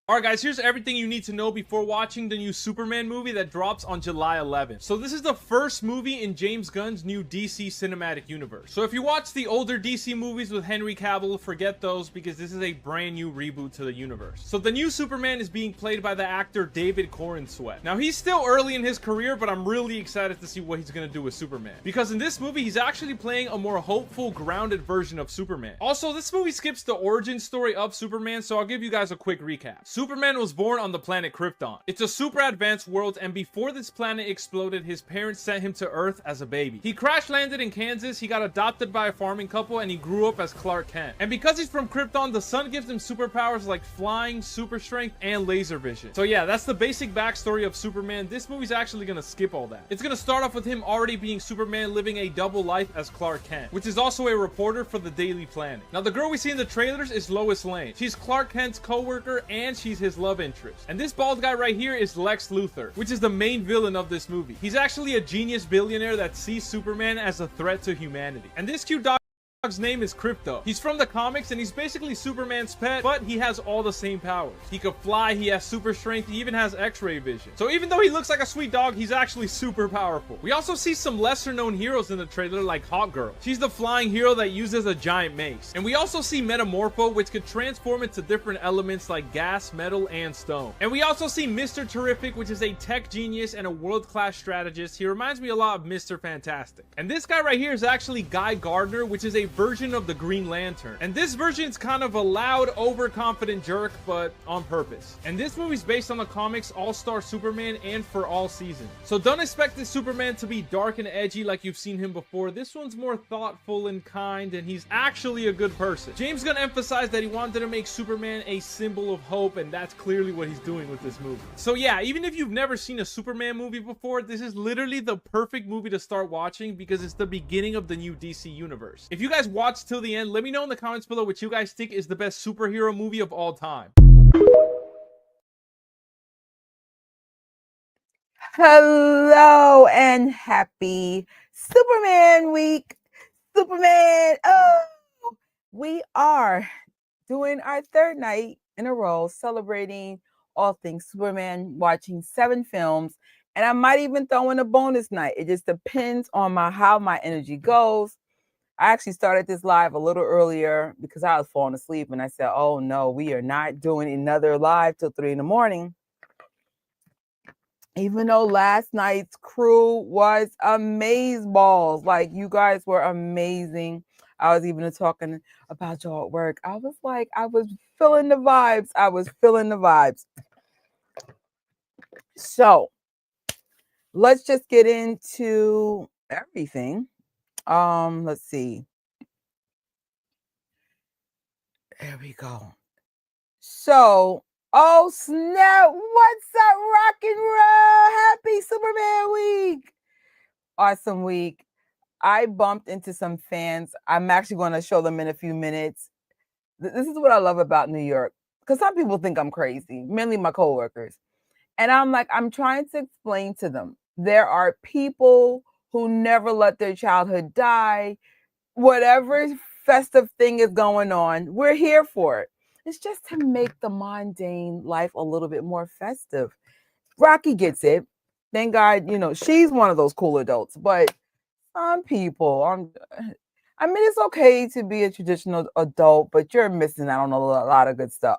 Alright guys, here's everything you need to know before watching the new Superman movie that drops on July 11th. So this is the first movie in James Gunn's new DC cinematic universe. So if you watch the older DC movies with Henry Cavill, forget those because this is a brand new reboot to the universe. So the new Superman is being played by the actor David Corenswet. Now he's still early in his career, but I'm really excited to see what he's gonna do with Superman. Because in this movie, he's actually playing a more hopeful, grounded version of Superman. Also, this movie skips the origin story of Superman, so I'll give you guys a quick recap. Superman was born on the planet Krypton. It's a super advanced world, and before this planet exploded, his parents sent him to Earth as a baby. He crash landed in Kansas, he got adopted by a farming couple, and he grew up as Clark Kent. And because he's from Krypton, the sun gives him superpowers like flying, super strength, and laser vision. So yeah, that's the basic backstory of Superman. This movie's actually gonna skip all that. It's gonna start off with him already being Superman, living a double life as Clark Kent, which is also a reporter for the Daily Planet. Now the girl we see in the trailers is Lois Lane. She's Clark Kent's co-worker, and she's his love interest. And this bald guy right here is Lex Luthor, which is the main villain of this movie. He's actually a genius billionaire that sees Superman as a threat to humanity. And this cute dog's name is Crypto. He's from the comics and he's basically Superman's pet, but he has all the same powers. He could fly, he has super strength, he even has X-ray vision. So even though he looks like a sweet dog, he's actually super powerful. We also see some lesser known heroes in the trailer like Hawk Girl. She's the flying hero that uses a giant mace. And we also see Metamorpho, which could transform into different elements like gas, metal, and stone. And we also see Mr. Terrific, which is a tech genius and a world-class strategist. He reminds me a lot of Mr. Fantastic. And this guy right here is actually Guy Gardner, which is a version of the Green Lantern. And this version is kind of a loud, overconfident jerk, but on purpose. And this movie's based on the comics All-Star Superman and for all seasons. So don't expect this Superman to be dark and edgy like you've seen him before. This one's more thoughtful and kind, and he's actually a good person. James Gunn emphasized that he wanted to make Superman a symbol of hope, and that's clearly what he's doing with this movie. So yeah, even if you've never seen a Superman movie before, this is literally the perfect movie to start watching because it's the beginning of the new DC universe. If you guys watch till the end, let me know in the comments below what you guys think is the best superhero movie of all time. Hello and happy Superman week. Superman. Oh, we are doing our third night in a row celebrating all things Superman, watching 7 films, and I might even throw in a bonus night. It just depends on how my energy goes. I actually started this live a little earlier because I was falling asleep, and I said, oh no, we are not doing another live till 3 in the morning. Even though last night's crew was amazeballs. Like, you guys were amazing. I was even talking about y'all at work. I was like, I was feeling the vibes. I was feeling the vibes. So let's just get into everything. Let's see. There we go. So, oh snap, what's up, rock and roll? Happy Superman week. Awesome week. I bumped into some fans. I'm actually going to show them in a few minutes. This is what I love about New York, because some people think I'm crazy, mainly my coworkers. And I'm like, I'm trying to explain to them, there are people who never let their childhood die. Whatever festive thing is going on, we're here for it. It's just to make the mundane life a little bit more festive. Rocky gets it. Thank God, she's one of those cool adults. But some people, I mean, it's okay to be a traditional adult, but you're missing out on a lot of good stuff.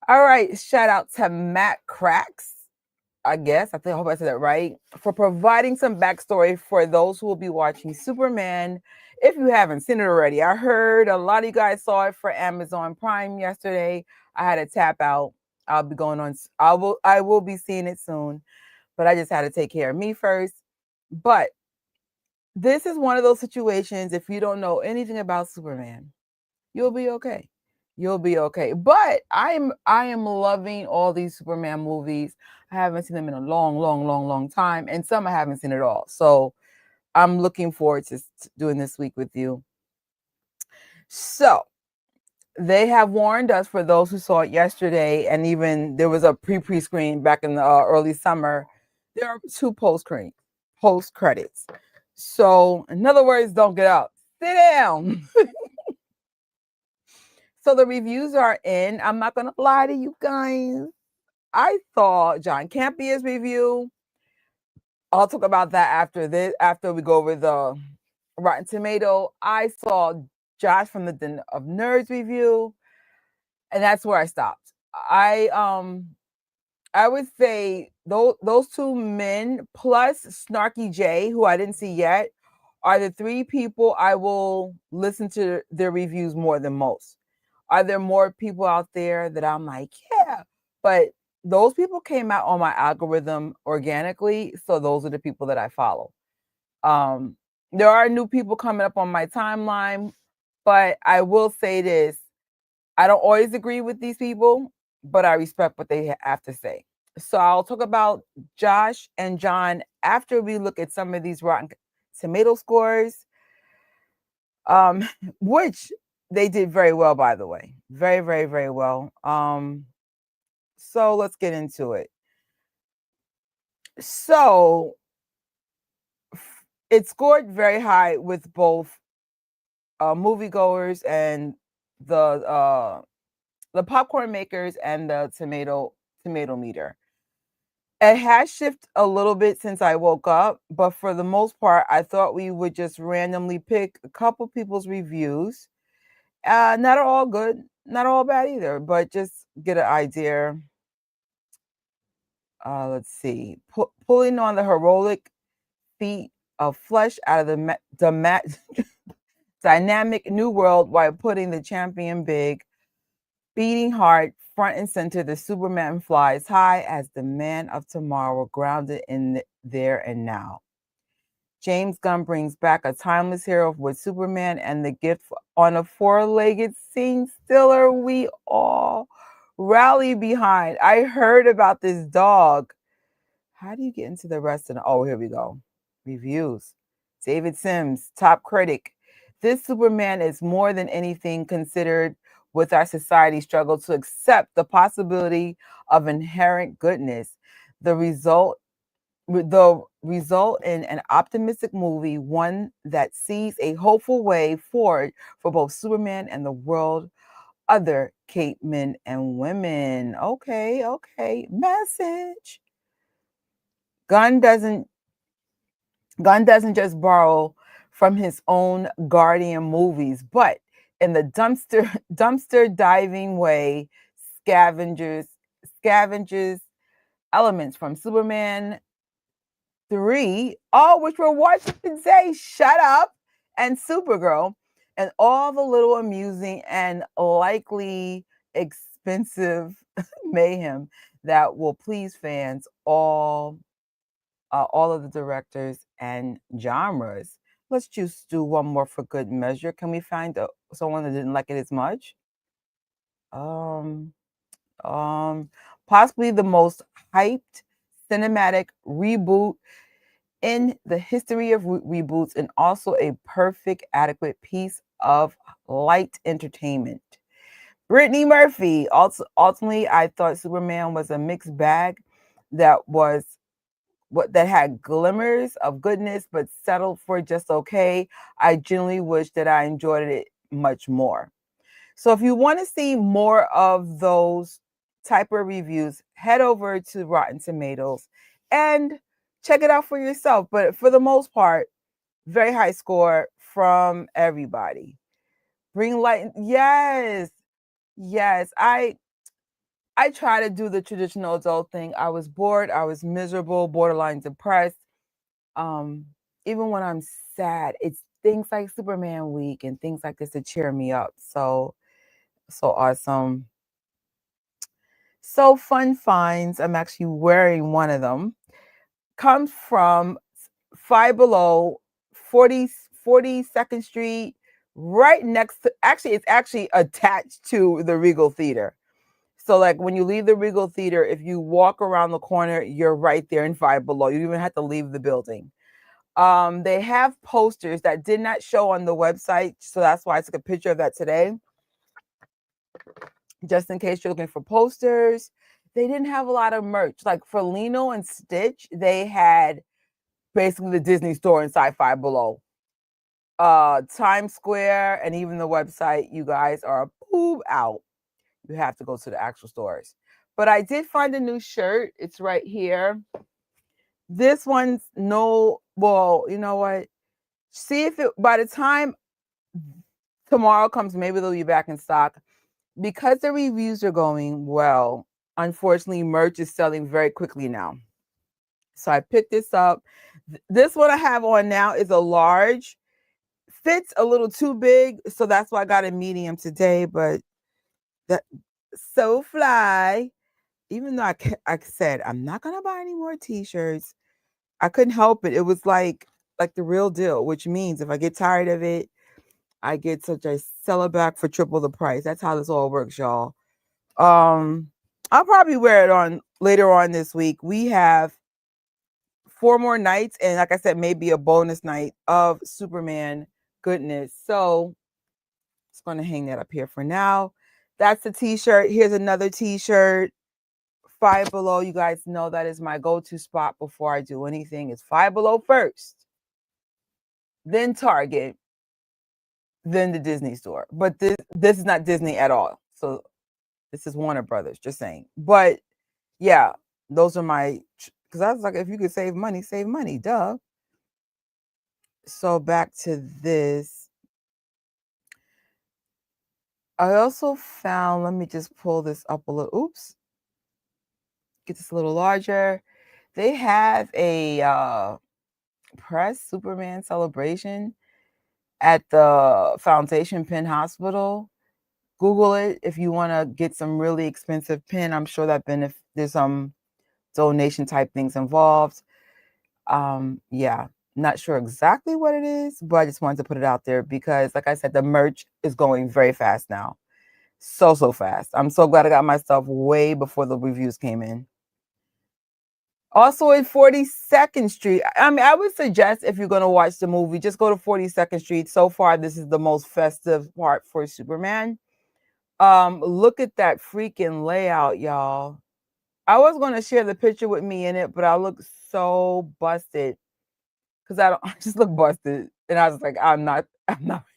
All right, shout out to Matt Cracks, I hope I said that right, for providing some backstory for those who will be watching Superman. If you haven't seen it already, I heard a lot of you guys saw it for Amazon Prime yesterday. I had to tap out. I'll be going on. I will be seeing it soon, but I just had to take care of me first. But this is one of those situations, if you don't know anything about Superman, you'll be okay. You'll be okay. But I am loving all these Superman movies. I haven't seen them in a long time, and some I haven't seen at all. So I'm looking forward to doing this week with you. So they have warned us, for those who saw it yesterday, and even there was a pre-screen back in the early summer. There are 2 post credits. So in other words, don't get up. Sit down. So the reviews are in. I'm not gonna lie to you guys. I saw John Campia's review. I'll talk about that after this, after we go over the Rotten Tomato. I saw Josh from the Den of Nerds review, and that's where I stopped. I would say those two men plus Snarky J, who I didn't see yet, are the three people I will listen to their reviews more than most. Are there more people out there that I'm like, yeah, but those people came out on my algorithm organically, so those are the people that I follow. Um, there are new people coming up on my timeline, but I will say this: I don't always agree with these people, but I respect what they have to say. So I'll talk about Josh and John after we look at some of these Rotten Tomato scores, um, which they did very well, by the way. Very, very, very well. So let's get into it. So it scored very high with both moviegoers and the popcorn makers and the tomato meter. It has shifted a little bit since I woke up, but for the most part, I thought we would just randomly pick a couple people's reviews. Not all good, not all bad either, but just get an idea. Let's see. Pulling on the heroic feet of flesh out of the dynamic new world while putting the champion big, beating heart front and center, the Superman flies high as the man of tomorrow, grounded in there and now. James Gunn brings back a timeless hero with Superman and the gift on a four-legged scene stiller we all rally behind. I heard about this dog. How do you get into the rest of the... Oh, here we go. Reviews. David Sims, top critic. This Superman is more than anything considered with our society struggle to accept the possibility of inherent goodness. The result in an optimistic movie, one that sees a hopeful way forward for both Superman and the world, other Cape men and women. Okay. Message. Gunn doesn't just borrow from his own Guardian movies, but in the dumpster diving way, scavenges elements from Superman 3, all which we're watching today. Shut up, and Supergirl, and all the little amusing and likely expensive mayhem that will please fans all of the directors and genres. Let's just do one more for good measure. Can we find someone that didn't like it as much? Um, Possibly the most hyped cinematic reboot in the history of reboots, and also a perfect, adequate piece of light entertainment. Brittany Murphy. Also, ultimately, I thought Superman was a mixed bag that had glimmers of goodness, but settled for just okay. I genuinely wish that I enjoyed it much more. So if you want to see more of those type of reviews, head over to Rotten Tomatoes and check it out for yourself. But for the most part, very high score from everybody. Bring light. Yes. I try to do the traditional adult thing. I was bored. I was miserable, borderline depressed. Um, Even when I'm sad, it's things like Superman Week and things like this to cheer me up. So awesome. So fun finds. I'm actually wearing one of them. Comes from Five Below, 42nd Street, right next to, actually, it's actually attached to the Regal Theater. So like when you leave the Regal Theater, if you walk around the corner, you're right there in Five Below. You don't even have to leave the building. They have posters that did not show on the website, so that's why I took a picture of that today, just in case you're looking for posters. They didn't have a lot of merch. Like for Lino and Stitch, they had basically the Disney store inside Five Below. Times Square, and even the website, you guys are boob out. You have to go to the actual stores. But I did find a new shirt. It's right here. This one's no, well, you know what? See if it, by the time tomorrow comes, maybe they'll be back in stock. Because the reviews are going well, unfortunately, merch is selling very quickly now. So I picked this up. This one I have on now is a large. Fits a little too big, so that's why I got a medium today. But that so fly. Even though I said I'm not gonna buy any more t-shirts, I couldn't help it. It was like the real deal, which means if I get tired of it, I get such a sell it back for triple the price. That's how this all works, y'all. I'll probably wear it on later on this week. We have 4 more nights, and like I said, maybe a bonus night of Superman goodness. So it's going to hang that up here for now. That's the t-shirt. Here's another t-shirt. Five Below. You guys know that is my go-to spot before I do anything. It's Five Below first, then Target, then the Disney store. But this is not Disney at all. So this is Warner Brothers, just saying. But yeah, those are my, because I was like, if you could save money, duh. So back to this. I also found, let me just pull this up a little. Oops. Get this a little larger. They have a press Superman celebration at the Foundation Pen Hospital. Google it if you want to get some really expensive pen. I'm sure that there's some donation type things involved. Yeah, not sure exactly what it is, but I just wanted to put it out there because, like I said, the merch is going very fast now. So fast. I'm so glad I got my stuff way before the reviews came in. Also at 42nd Street. I mean, I would suggest if you're going to watch the movie, just go to 42nd Street. So far, this is the most festive part for Superman. Look at that freaking layout, y'all. I was going to share the picture with me in it, but I look so busted because I just look busted. And I was like, I'm not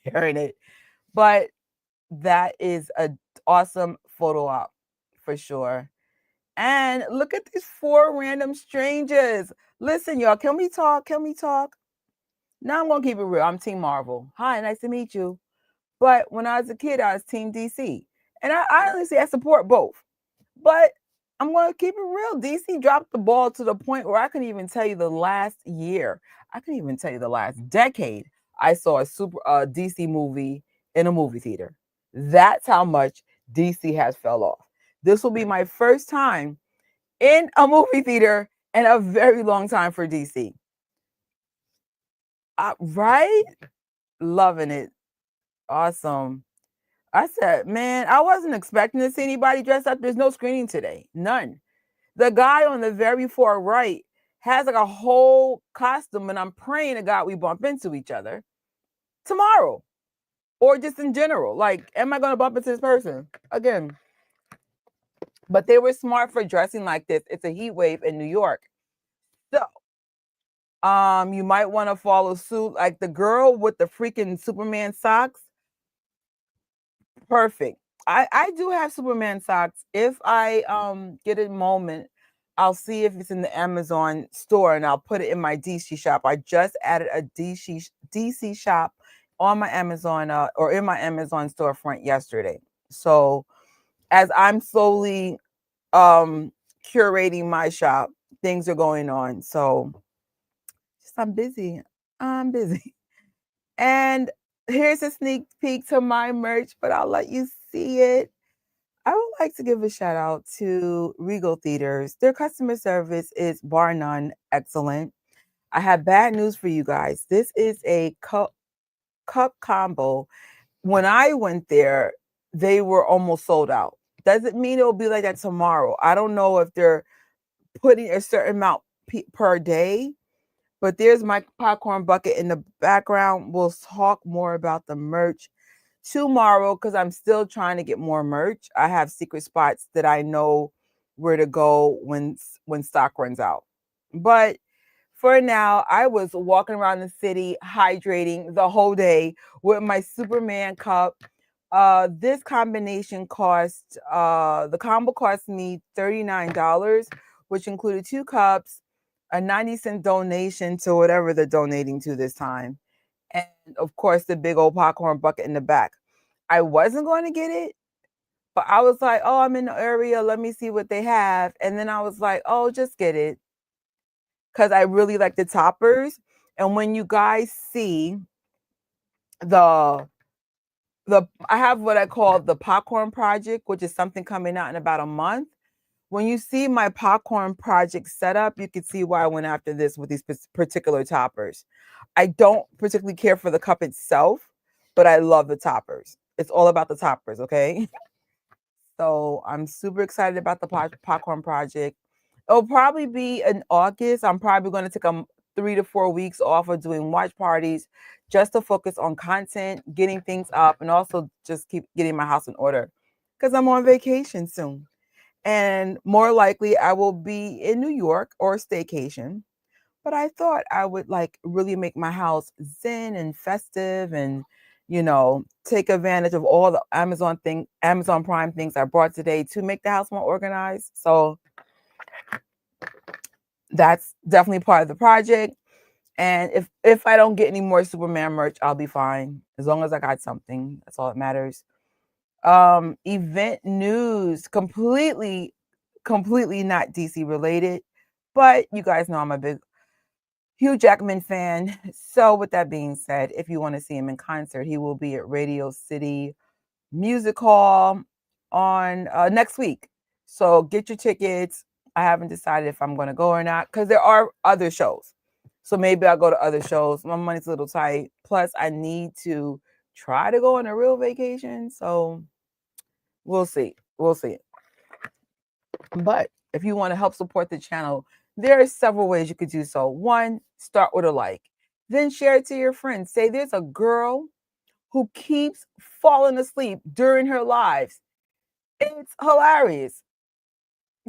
wearing it. But that is an awesome photo op for sure. And look at these 4 random strangers. Listen, y'all, can we talk? Now I'm going to keep it real. I'm Team Marvel. Hi, nice to meet you. But when I was a kid, I was Team DC. And I honestly, I support both. But I'm going to keep it real. DC dropped the ball to the point where I couldn't even tell you the last year. I couldn't even tell you the last decade I saw a DC movie in a movie theater. That's how much DC has fell off. This will be my first time in a movie theater in a very long time for DC. Right? Loving it. Awesome. I said, man, I wasn't expecting to see anybody dressed up. There's no screening today. None. The guy on the very far right has like a whole costume, and I'm praying to God we bump into each other tomorrow or just in general. Like, am I going to bump into this person again? But they were smart for dressing like this. It's a heat wave in New York. So, you might want to follow suit. Like the girl with the freaking Superman socks. Perfect. I do have Superman socks. If I get a moment, I'll see if it's in the Amazon store and I'll put it in my DC shop. I just added a DC shop on my Amazon or in my Amazon storefront yesterday. So as I'm slowly curating my shop, things are going on. So just I'm busy. And here's a sneak peek to my merch, but I'll let you see it. I would like to give a shout out to Regal Theaters. Their customer service is bar none excellent. I have bad news for you guys. This is a cup combo. When I went there, they were almost sold out. Doesn't mean it'll be like that tomorrow. I don't know if they're putting a certain amount per day, but there's my popcorn bucket in the background. We'll talk more about the merch tomorrow because I'm still trying to get more merch. I have secret spots that I know where to go when stock runs out. But for now, I was walking around the city hydrating the whole day with my Superman cup. This combination cost the combo cost me $39, which included 2 cups, a 90-cent donation to whatever they're donating to this time, and of course the big old popcorn bucket in the back. I wasn't going to get it, but I was like, oh, I'm in the area. Let me see what they have. And then I was like, oh, just get it. Because I really like the toppers. And when you guys see the I have what I call the popcorn project, which is something coming out in about a month. When you see my popcorn project setup, you can see why I went after this with these particular toppers. I don't particularly care for the cup itself, but I love the toppers. It's all about the toppers, okay? So I'm super excited about the popcorn project. It'll probably be in August. I'm probably going to take 3 to 4 weeks off of doing watch parties just to focus on content, getting things up, and also just keep getting my house in order because I'm on vacation soon. And more likely, I will be in New York or staycation. But I thought I would like really make my house zen and festive and take advantage of all the Amazon Prime things I brought today to make the house more organized. So that's definitely part of the project. And if I don't get any more Superman merch, I'll be fine. As long as I got something. That's all that matters. Event news, completely not DC related. But you guys know I'm a big Hugh Jackman fan. So with that being said, if you want to see him in concert, he will be at Radio City Music Hall on next week. So get your tickets. I haven't decided if I'm going to go or not because there are other shows. So maybe I'll go to other shows. My money's a little tight. Plus, I need to try to go on a real vacation. So we'll see. We'll see. But if you want to help support the channel, there are several ways you could do so. One, start with a like. Then share it to your friends. Say there's a girl who keeps falling asleep during her lives. It's hilarious.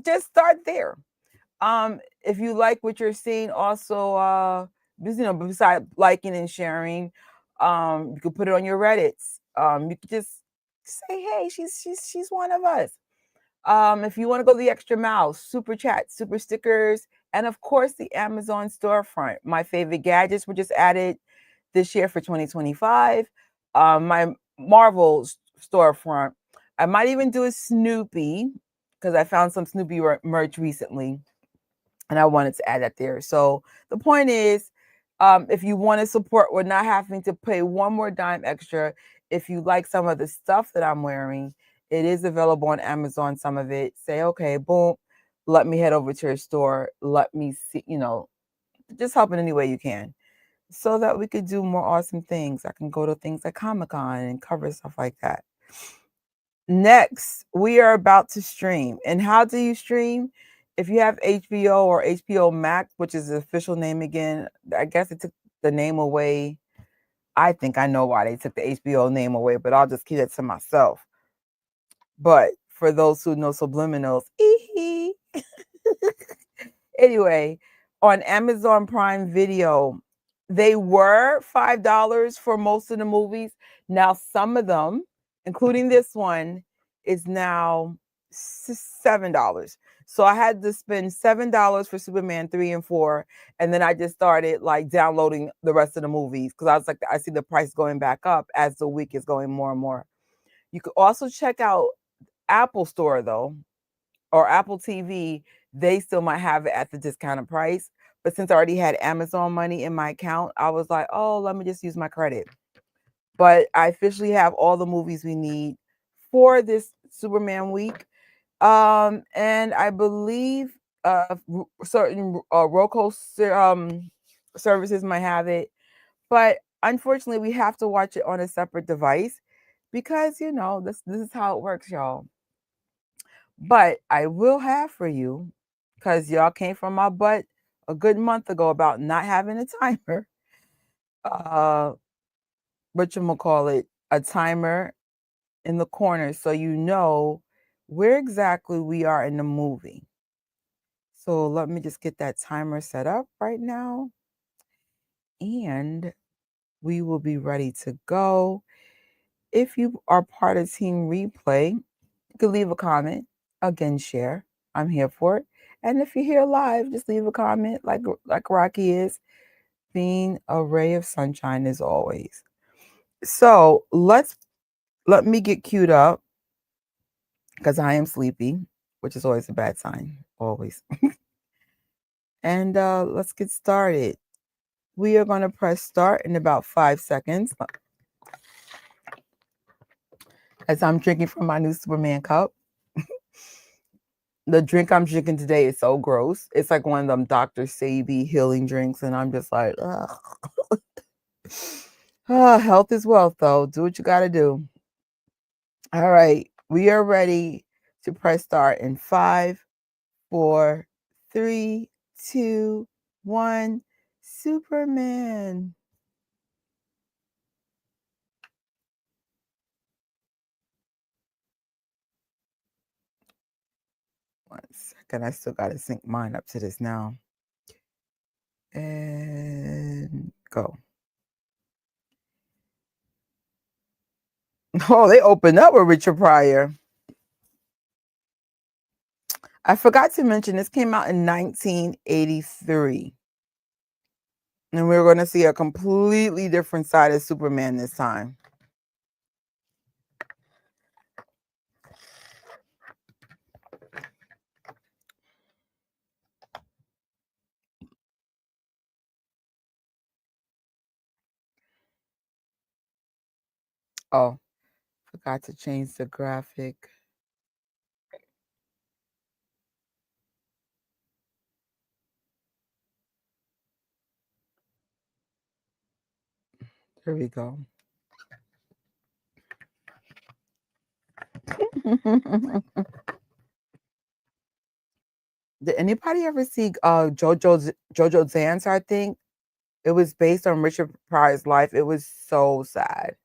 Just start there. If you like what you're seeing, also besides liking and sharing, you can put it on your Reddits. You could just say, hey, she's one of us. If you want to go the extra mile, super chat, super stickers, and of course the Amazon storefront. My favorite gadgets were just added this year for 2025. My Marvel storefront. I might even do a Snoopy because I found some Snoopy merch recently and I wanted to add that there. So the point is, if you want to support, we're not having to pay one more dime extra. If you like some of the stuff that I'm wearing, it is available on Amazon, some of it. Say, okay, boom, let me head over to your store. Let me see, just help in any way you can so that we could do more awesome things. I can go to things like Comic-Con and cover stuff like that. Next, we are about to stream. And how do you stream? If you have HBO or HBO Max, which is the official name again, I guess it took the name away. I think I know why they took the HBO name away, but I'll just keep it to myself. But for those who know subliminals, anyway, on Amazon Prime Video, they were $5 for most of the movies. Now, some of them, including this one, is now $7. So I had to spend $7 for Superman 3 and 4. And then I just started like downloading the rest of the movies because I was like, I see the price going back up as the week is going more and more. You could also check out Apple Store though, or Apple TV. They still might have it at the discounted price. But since I already had Amazon money in my account, I was like, oh, let me just use my credit. But I officially have all the movies we need for this Superman week. And I believe certain Roku services might have it. But unfortunately, we have to watch it on a separate device because, this is how it works, y'all. But I will have for you, because y'all came from my butt a good month ago about not having a timer. Whatchamacallit, a timer in the corner so you know where exactly we are in the movie. So let me just get that timer set up right now. And we will be ready to go. If you are part of Team Replay, you can leave a comment. Again, share. I'm here for it. And if you're here live, just leave a comment like Rocky is, being a ray of sunshine as always. So let me get queued up because I am sleepy, which is always a bad sign, always. And let's get started. We are going to press start in about 5 seconds as I'm drinking from my new Superman cup. The drink I'm drinking today is so gross. It's like one of them Dr. Sabi healing drinks, and I'm just like, ugh. Health is wealth, though. Do what you got to do. All right. We are ready to press start in 5, 4, 3, 2, 1. Superman. One second. I still got to sync mine up to this now. And go. Oh, they opened up with Richard Pryor. I forgot to mention this came out in 1983. And we're going to see a completely different side of Superman this time. Oh, forgot to change the graphic. There we go. Did anybody ever see JoJo's Dance? I think it was based on Richard Pryor's life. It was so sad.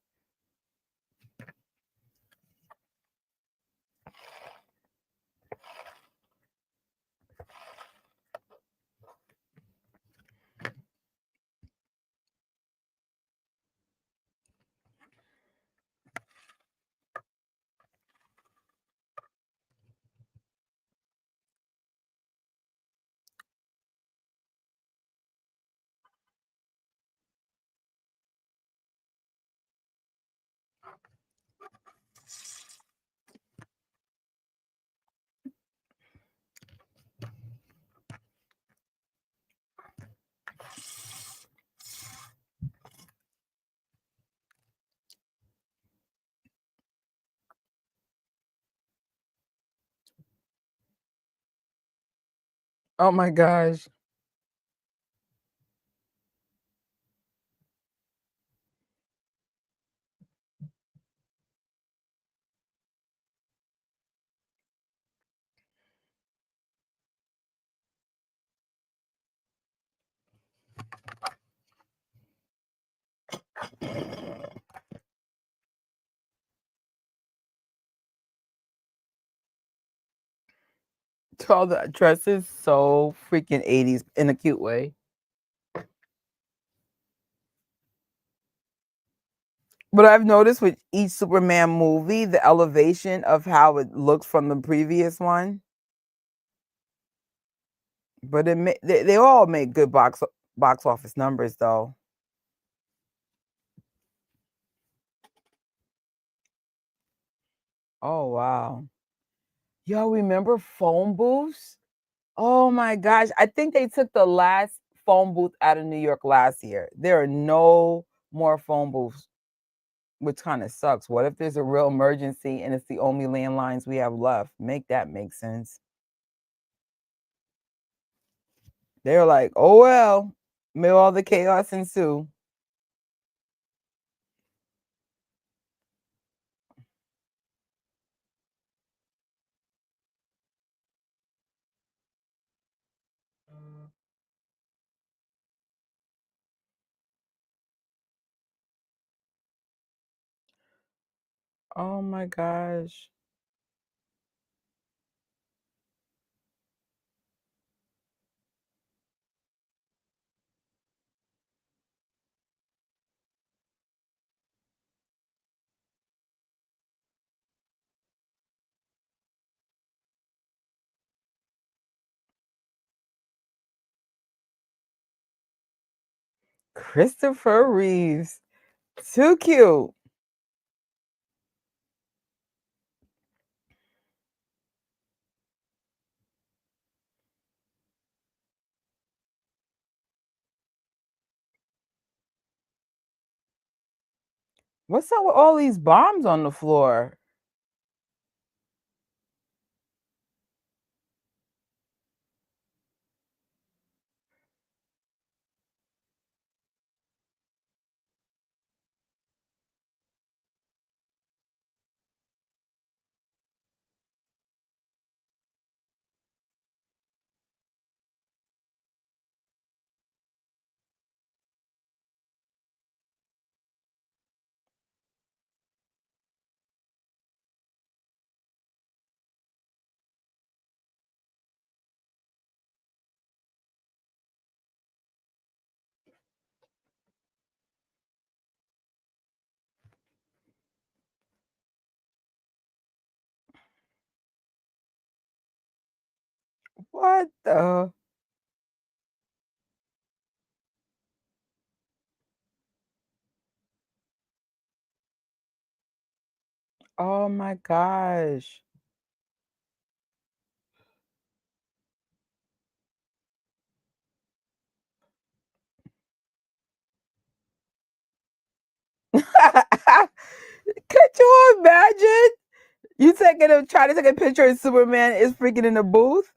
Oh my gosh. All the dresses so freaking 80s in a cute way. But I've noticed with each Superman movie, the elevation of how it looks from the previous one. But they all make good box office numbers, though. Oh wow. Yo, remember phone booths? Oh my gosh. I think they took the last phone booth out of New York last year. There are no more phone booths, which kind of sucks. What if there's a real emergency and it's the only landlines we have left? Make that make sense. They're like, oh well, may all the chaos ensue. Oh my gosh. Christopher Reeves. Too cute. What's up with all these bombs on the floor? What the? Oh my gosh. Could you imagine? Trying to take a picture and Superman is freaking in the booth?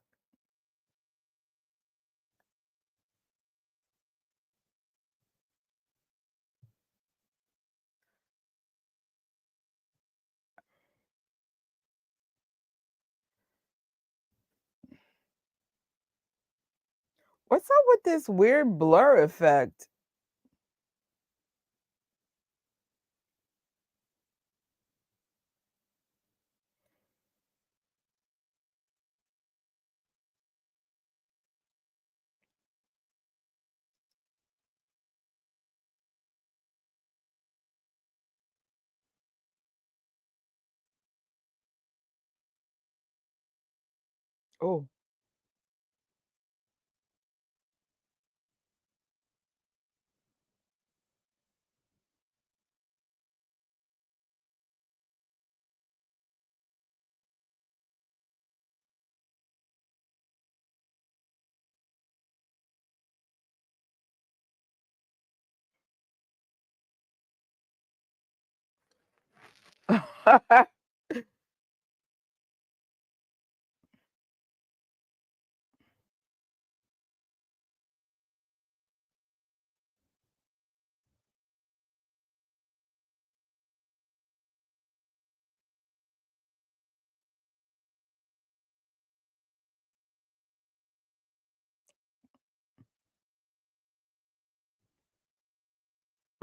What's up with this weird blur effect? Oh.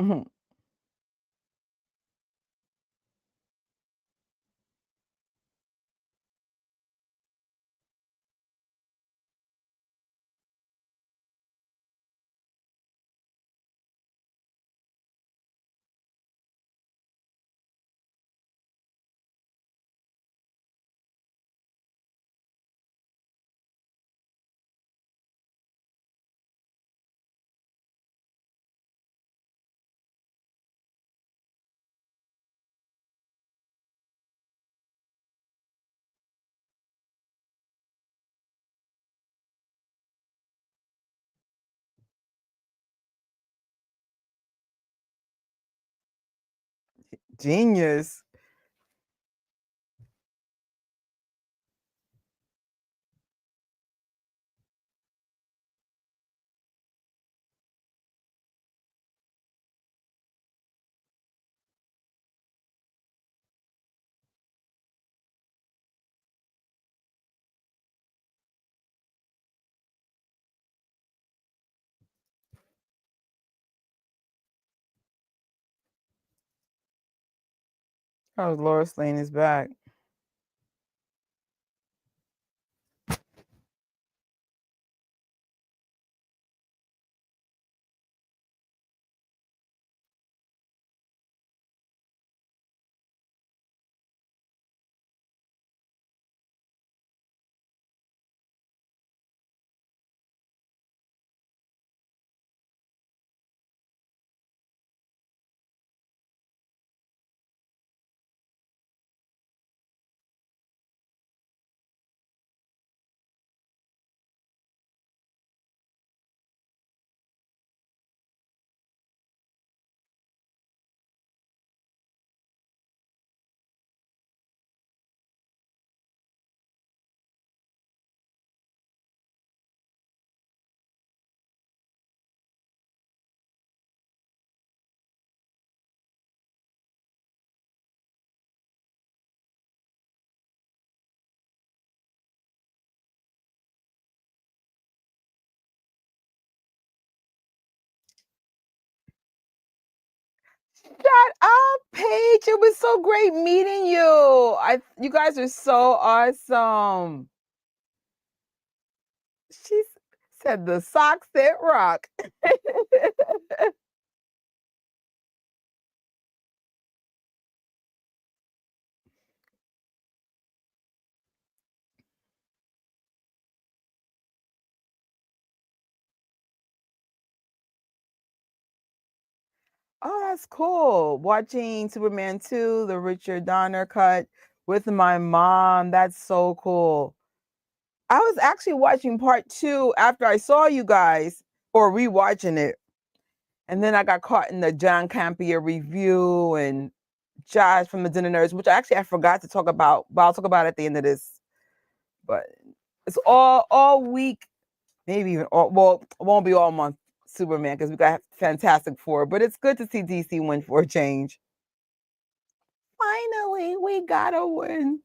Mhm. Genius. Oh, Lois Lane is back. Shut up, Paige. It was so great meeting you. You guys are so awesome. She said the socks that rock. Oh, that's cool. Watching Superman 2, the Richard Donner cut with my mom. That's so cool. I was actually watching part 2 after I saw you guys or rewatching it. And then I got caught in the John Campier review and Josh from the Dinner Nerds, which I forgot to talk about, but I'll talk about at the end of this. But it's all week, maybe even well, it won't be all month Superman because we got Fantastic Four. But it's good to see DC win for a change. Finally, we got a win.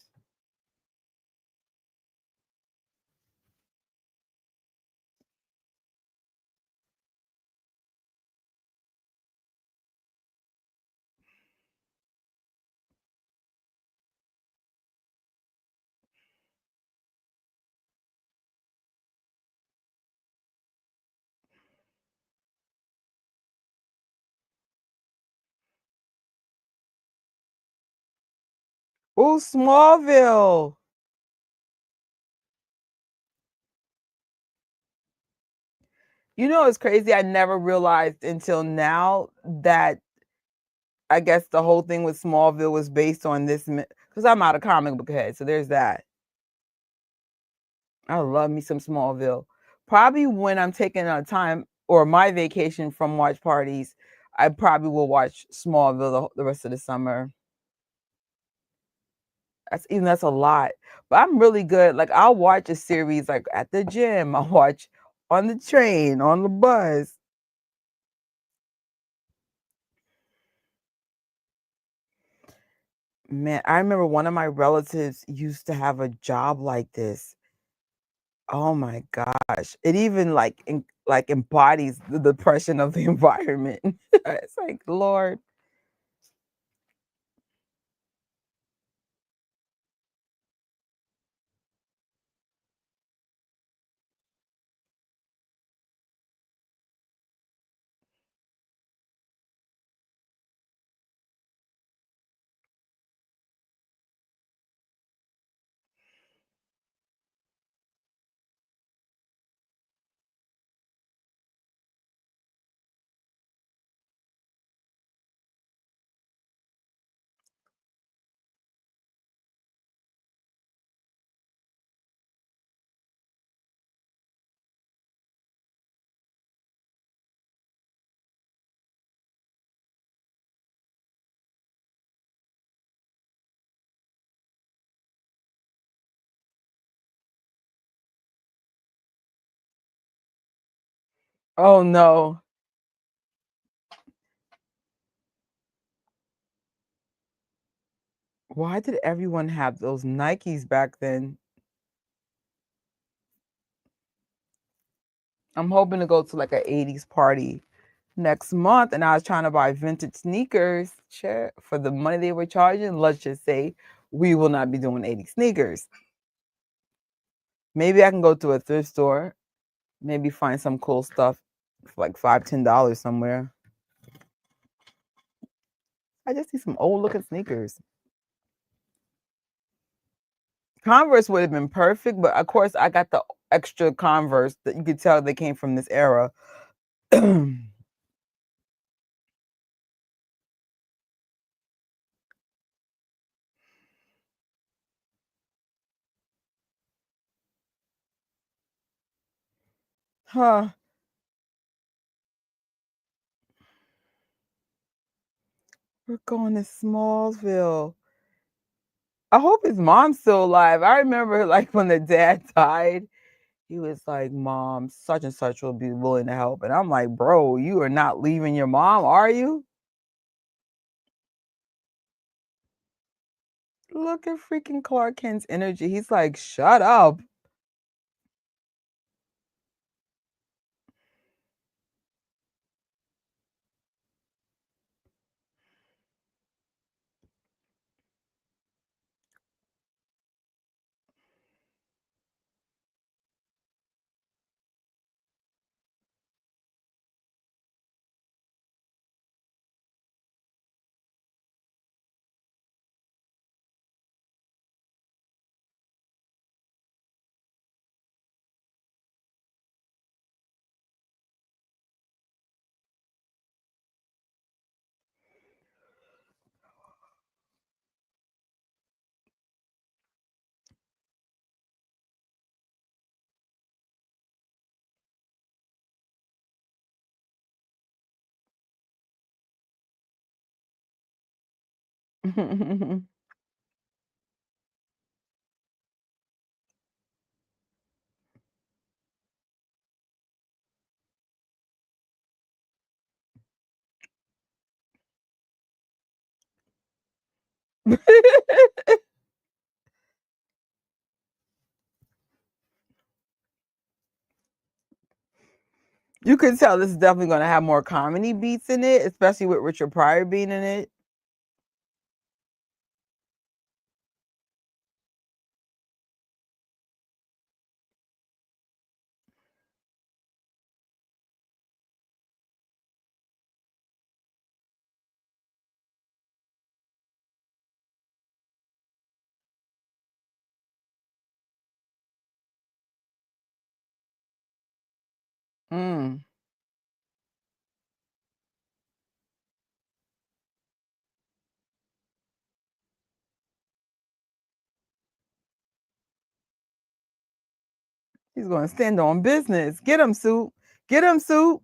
Oh, Smallville. You know, it's crazy. I never realized until now that I guess the whole thing with Smallville was based on this because I'm not a comic book head. So there's that. I love me some Smallville. Probably when I'm taking a time or my vacation from watch parties, I probably will watch Smallville the rest of the summer. That's a lot. But I'm really good. Like I'll watch a series like at the gym. I'll watch on the train, on the bus. Man, I remember one of my relatives used to have a job like this. Oh my gosh. It even like embodies the depression of the environment. It's like, Lord. Oh no. Why did everyone have those Nikes back then? I'm hoping to go to like a 80s party next month, and I was trying to buy vintage sneakers for the money they were charging. Let's just say we will not be doing 80 sneakers. Maybe I can go to a thrift store, maybe find some cool stuff for like $5, $10 somewhere. I just need some old looking sneakers. Converse would have been perfect, but of course I got the extra Converse that you could tell they came from this era. Huh. We're going to Smallville. I hope his mom's still alive. I remember like when the dad died, he was like, "Mom, such and such will be willing to help." And I'm like, "Bro, you are not leaving your mom, are you?" Look at freaking Clark Kent's energy. He's like, "Shut up." You can tell this is definitely going to have more comedy beats in it, especially with Richard Pryor being in it. Mm. He's going to stand on business. Get him, Soup. Get him, Soup.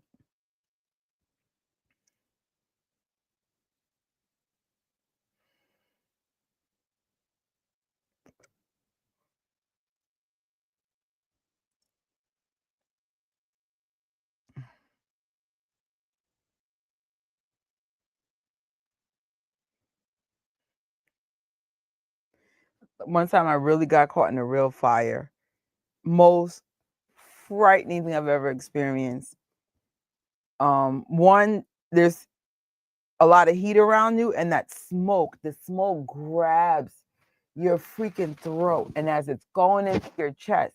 One time I really got caught in a real fire. Most frightening thing I've ever experienced. One, there's a lot of heat around you, and the smoke grabs your freaking throat, and as it's going into your chest,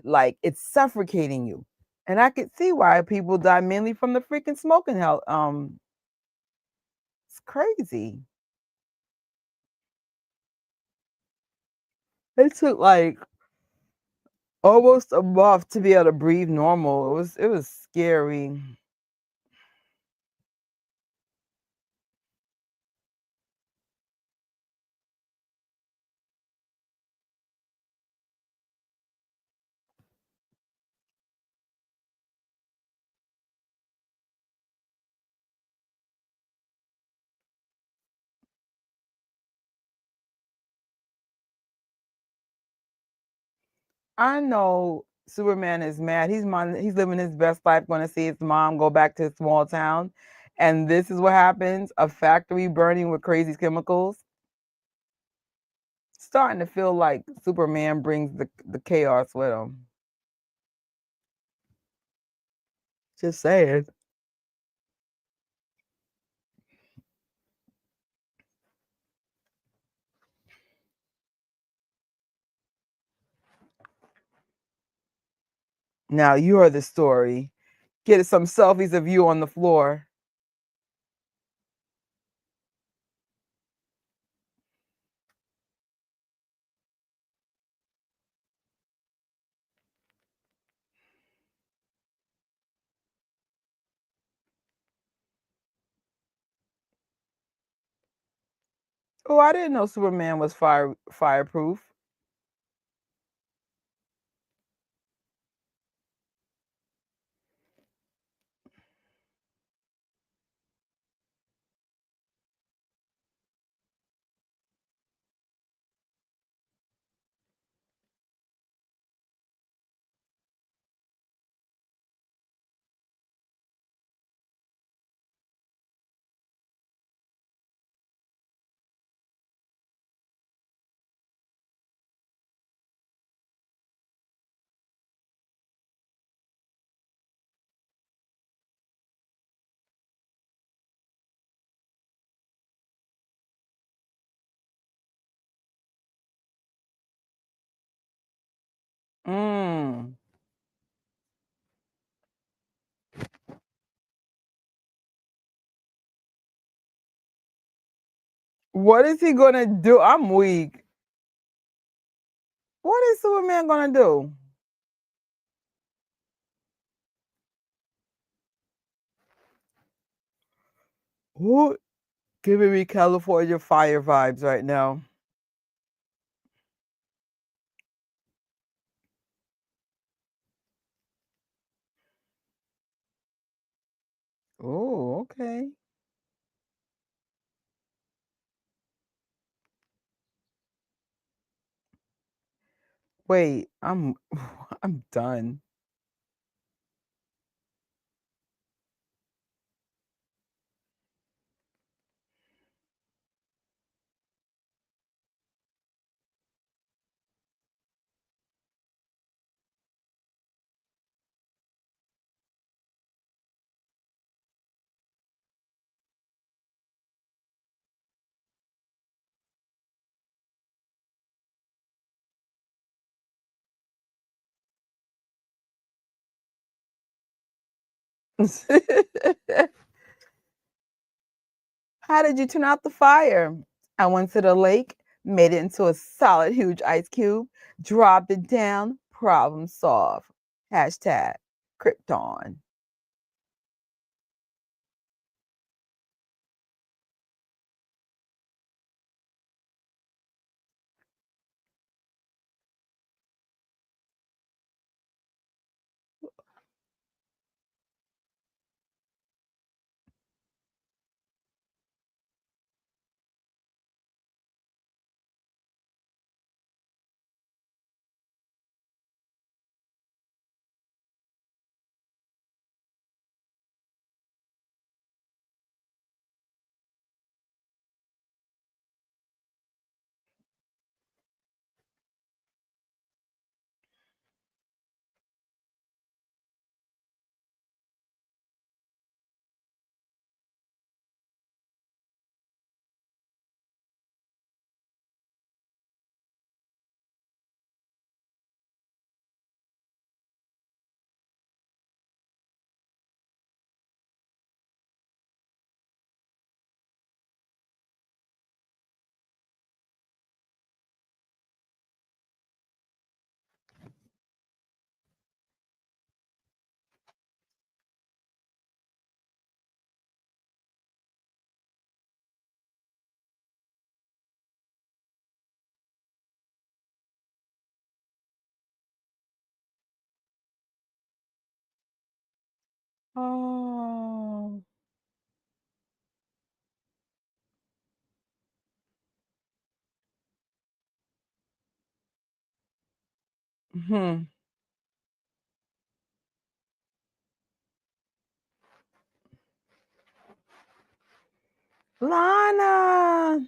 like it's suffocating you. And I could see why people die mainly from the freaking smoking hell. It's crazy. It took like almost a month to be able to breathe normal. It was scary. I know Superman is mad. He's living his best life, going to see his mom go back to his small town. And this is what happens, a factory burning with crazy chemicals. Starting to feel like Superman brings the chaos with him. Just saying. Now you are the story. Get some selfies of you on the floor. Oh, I didn't know Superman was fireproof. Mm. What is he gonna do? I'm weak. What is Superman gonna do? Who giving me California fire vibes right now? Oh, okay. Wait, I'm done. How did you turn out the fire? I went to the lake, made it into a solid, huge ice cube, dropped it down, problem solved. Hashtag Krypton. Oh. Hmm. Lana.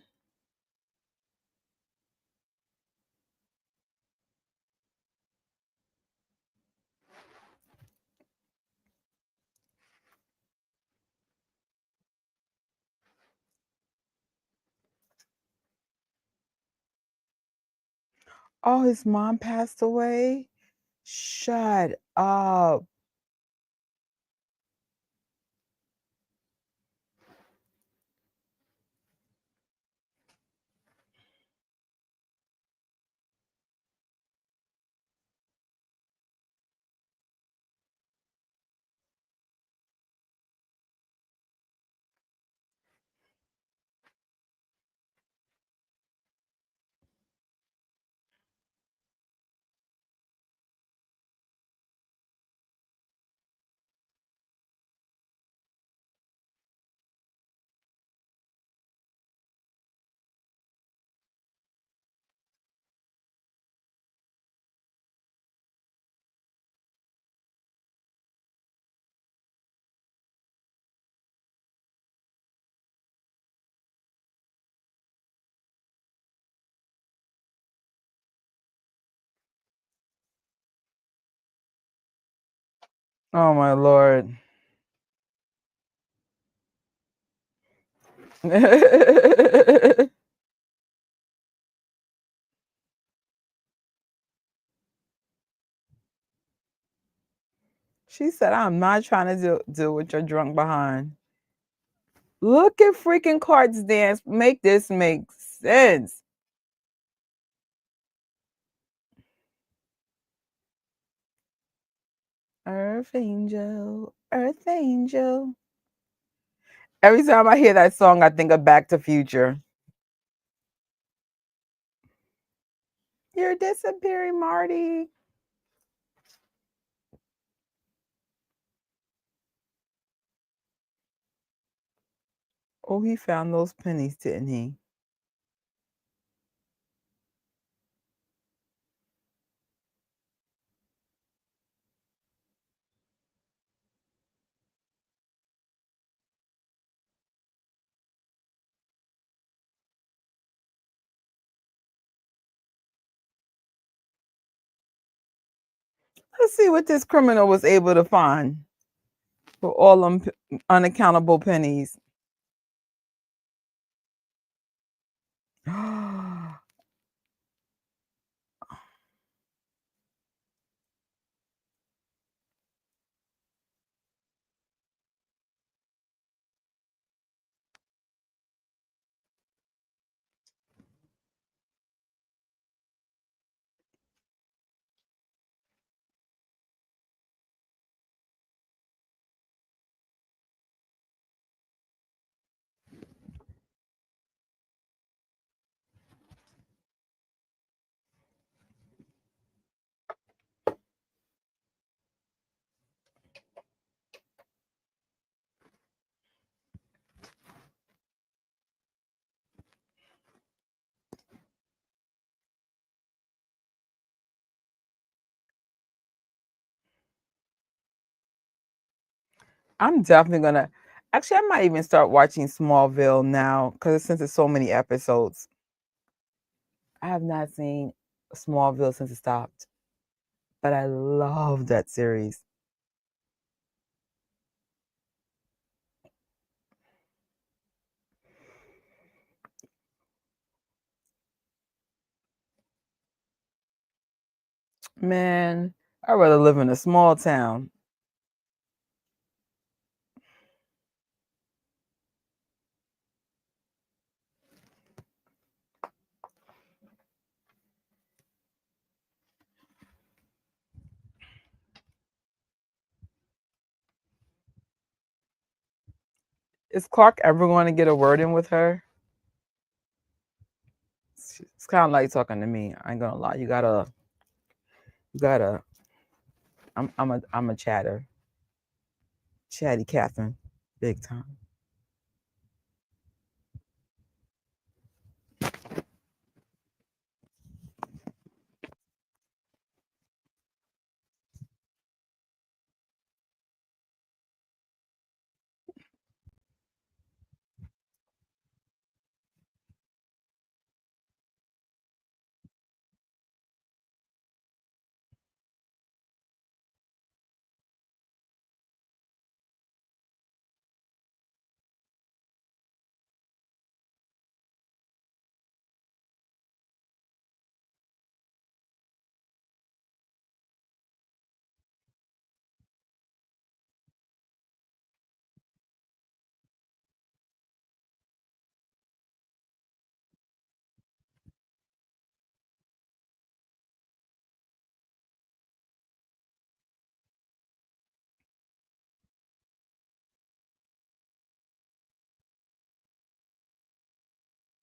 Oh, his mom passed away? Shut up. Oh my Lord. She said, I'm not trying to deal with your drunk behind. Look at freaking cards dance. Make this make sense. Earth Angel, Earth Angel. Every time I hear that song, I think of Back to Future. You're disappearing, Marty. Oh, he found those pennies, didn't he? Let's see what this criminal was able to find for all them unaccountable pennies. I'm definitely gonna. Actually, I might even start watching Smallville now because since it's so many episodes. I have not seen Smallville since it stopped, but I love that series. Man, I'd rather live in a small town. Is Clark ever going to get a word in with her? It's kind of like talking to me. I ain't gonna lie. You gotta. I'm a chatty Catherine, big time.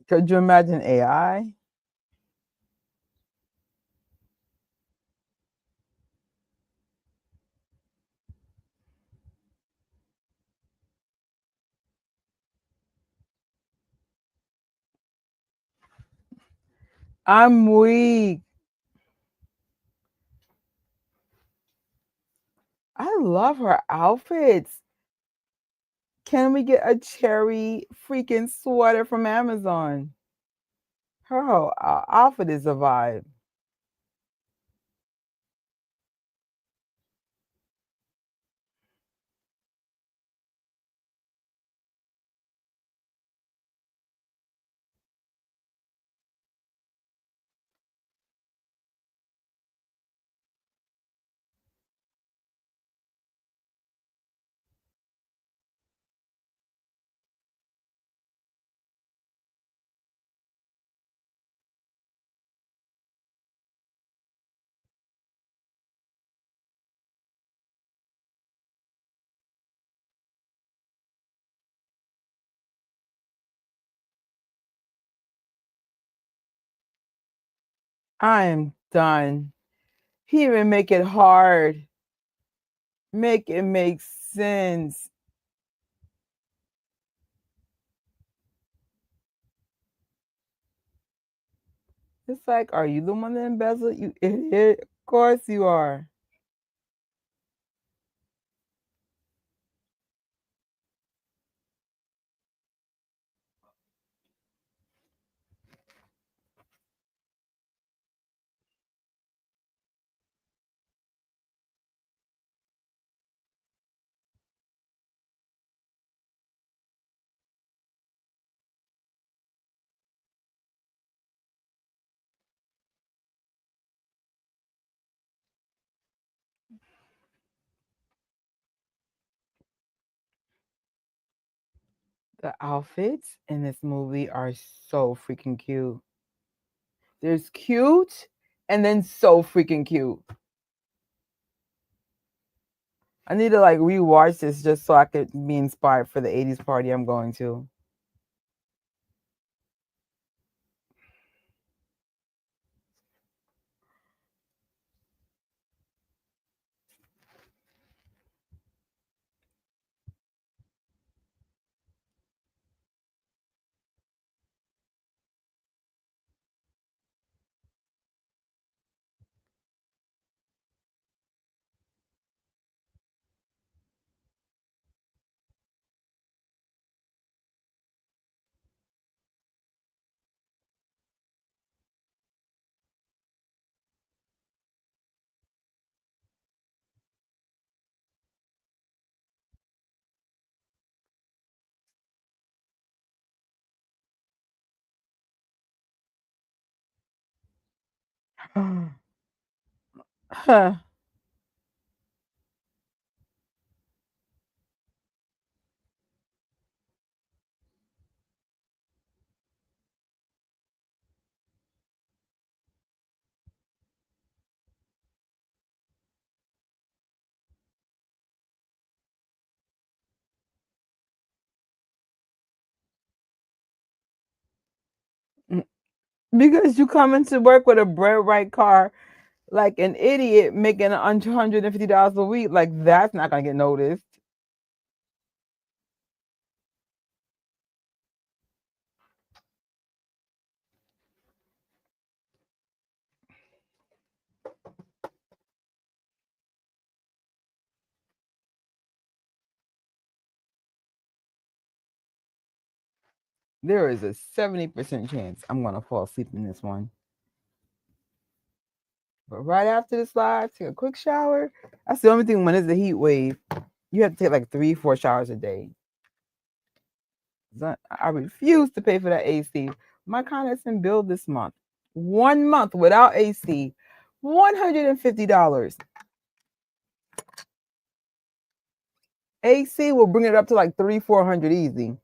Could you imagine AI? I'm weak. I love her outfits. Can we get a cherry freaking sweater from Amazon? Her whole outfit is a vibe. I am done. He even make it hard. Make it make sense. It's like, are you the one that embezzled? You idiot. Of course you are. The outfits in this movie are so freaking cute. There's cute and then so freaking cute. I need to like rewatch this just so I could be inspired for the 80s party I'm going to. Huh. Because you come into work with a bread right car like an idiot making $150 a week, like that's not gonna get noticed. There is a 70% chance I'm gonna fall asleep in this one. But right after the slide, take a quick shower. That's the only thing when it's a heat wave. You have to take like 3, 4 showers a day. I refuse to pay for that AC. My condensing bill this month, 1 month without AC, $150. AC will bring it up to like 300, 400 easy.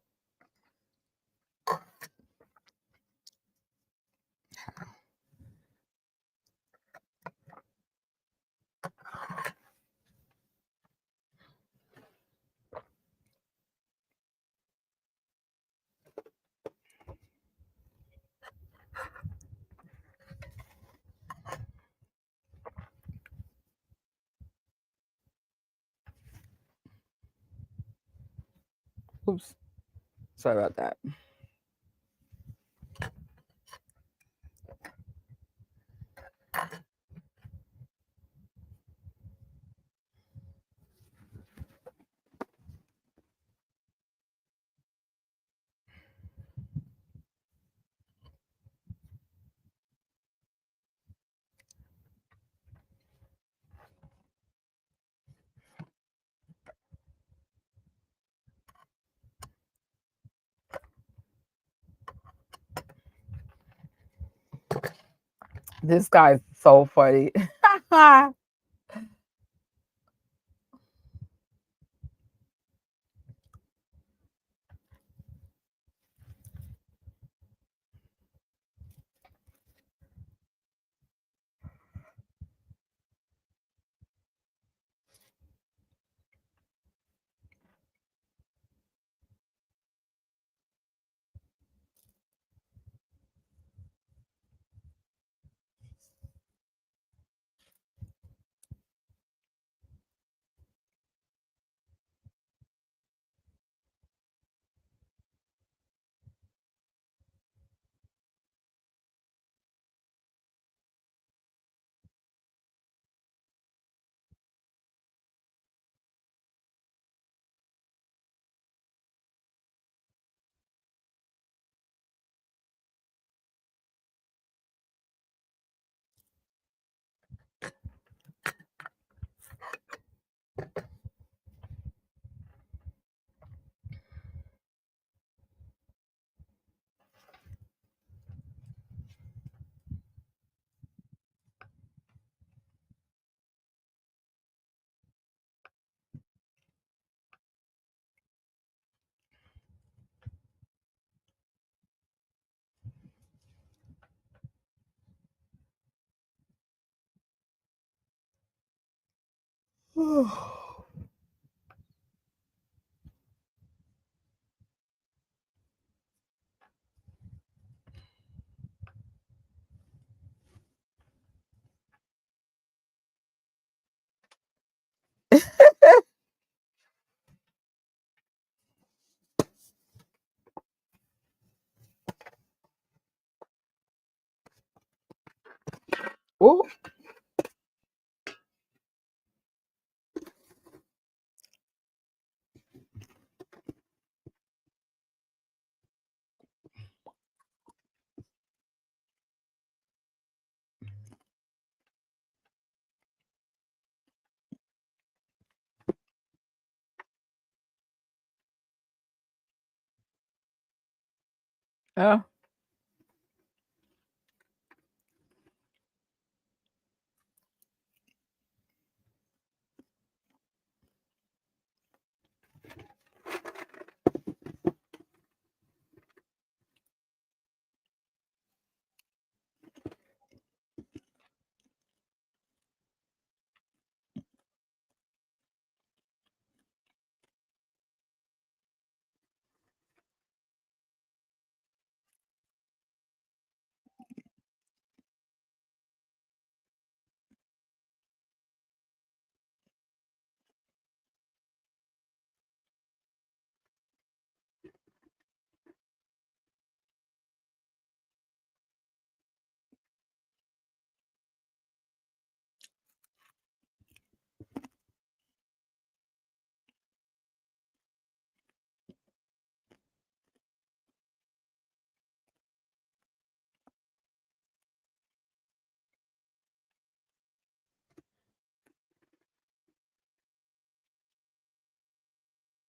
Oops. Sorry about that. This guy's so funny. Oh, yeah.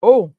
Oh,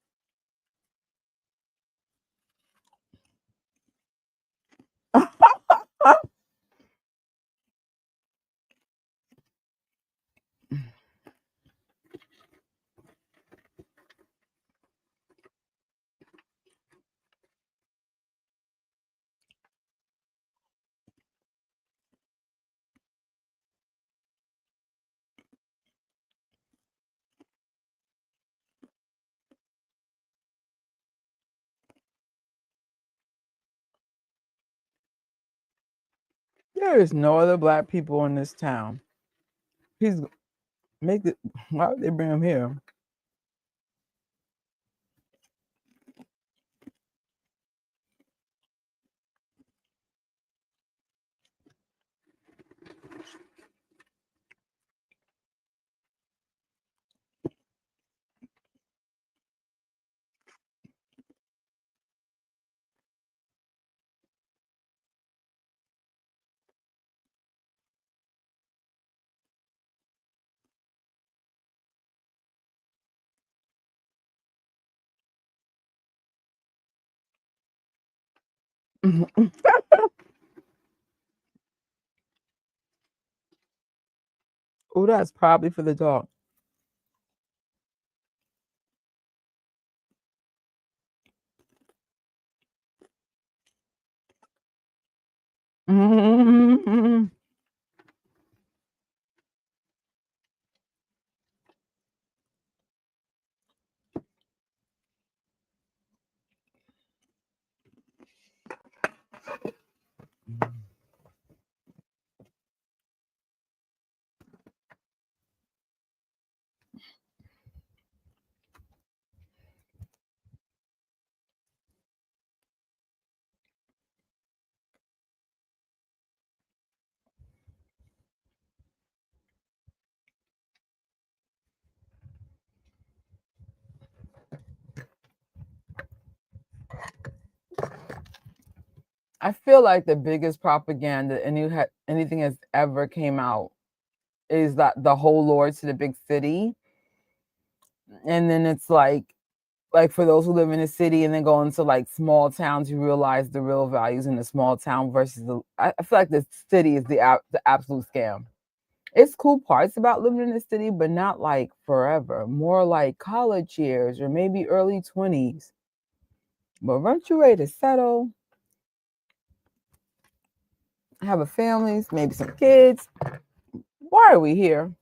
there is no other black people in this town. He's make it. Why would they bring him here? Oh, that's probably for the dog. I feel like the biggest propaganda anything has ever came out is that the whole lord to the big city, and then it's like for those who live in a city and then go into like small towns, you realize the real values in the small town versus the. I feel like the city is the absolute scam. It's cool parts about living in the city, but not like forever. More like college years or maybe early 20s. But once you're ready to settle, have a family, maybe some kids, why are we here?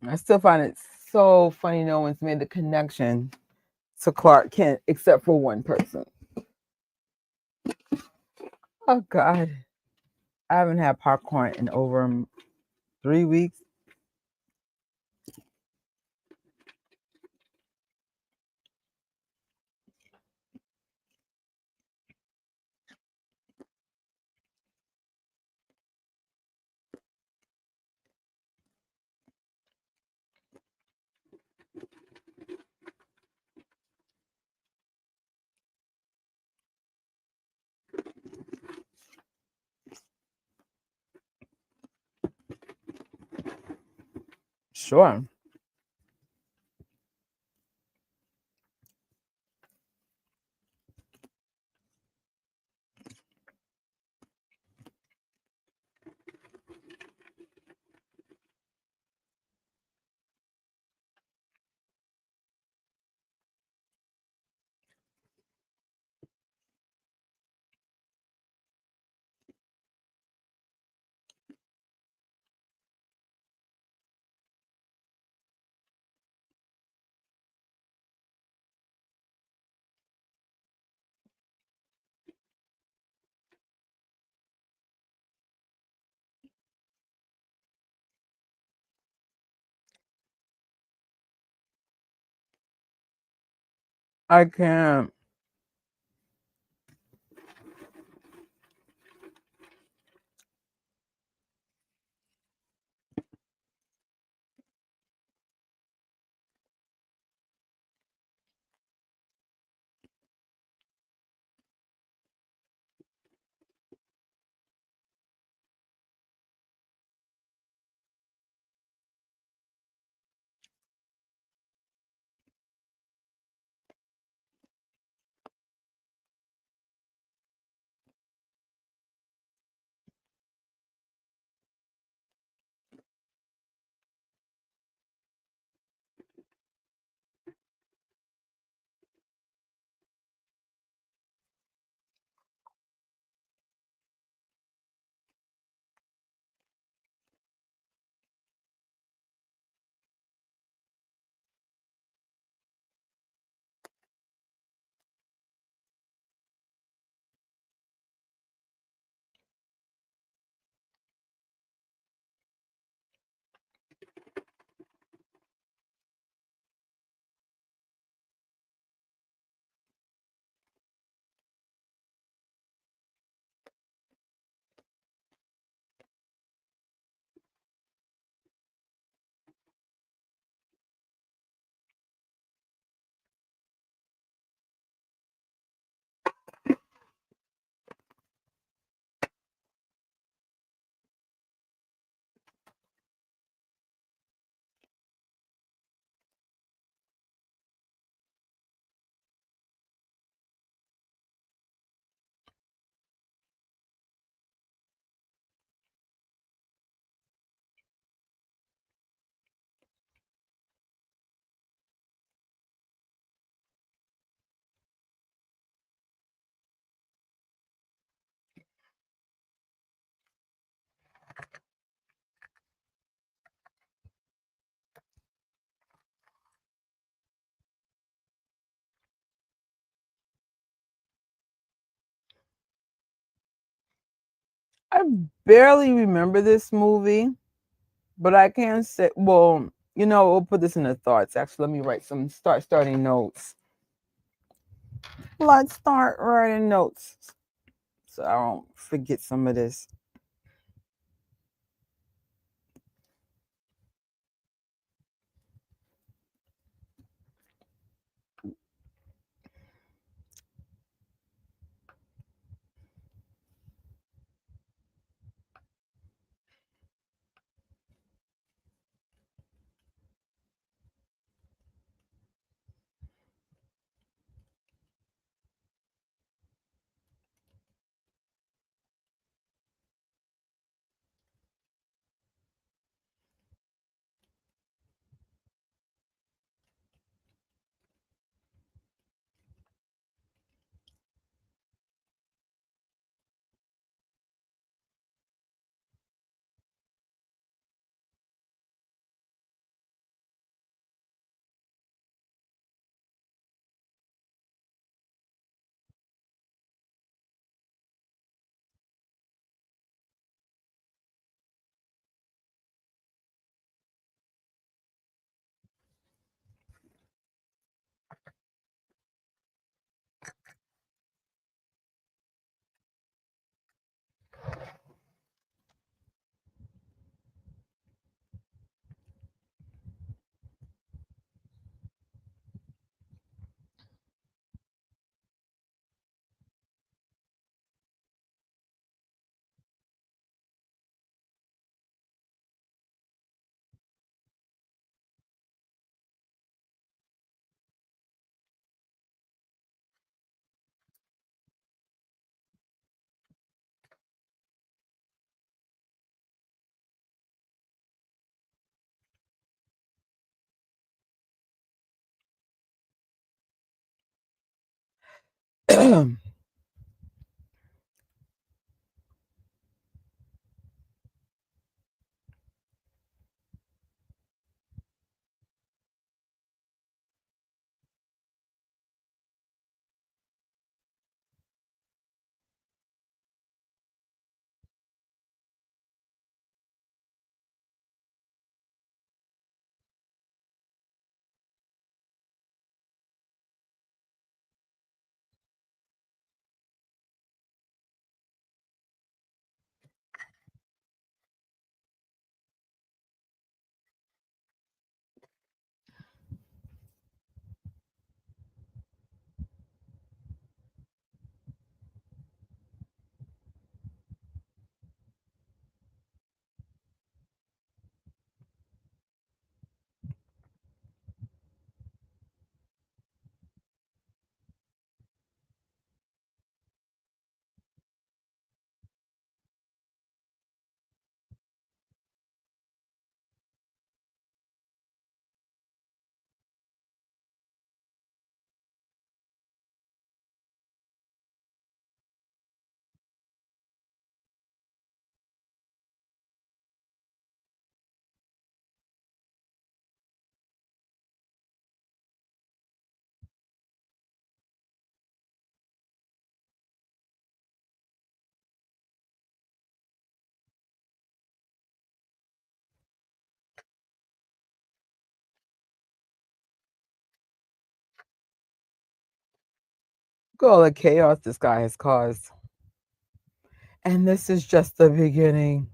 I still find it so funny no one's made the connection to Clark Kent except for one person. Oh God. I haven't had popcorn in over 3 weeks. Sure. I can't. I barely remember this movie, but I can say, well, we'll put this in the thoughts. Actually, let me write some starting notes. Let's start writing notes so I don't forget some of this. Look at all the chaos this guy has caused. And this is just the beginning.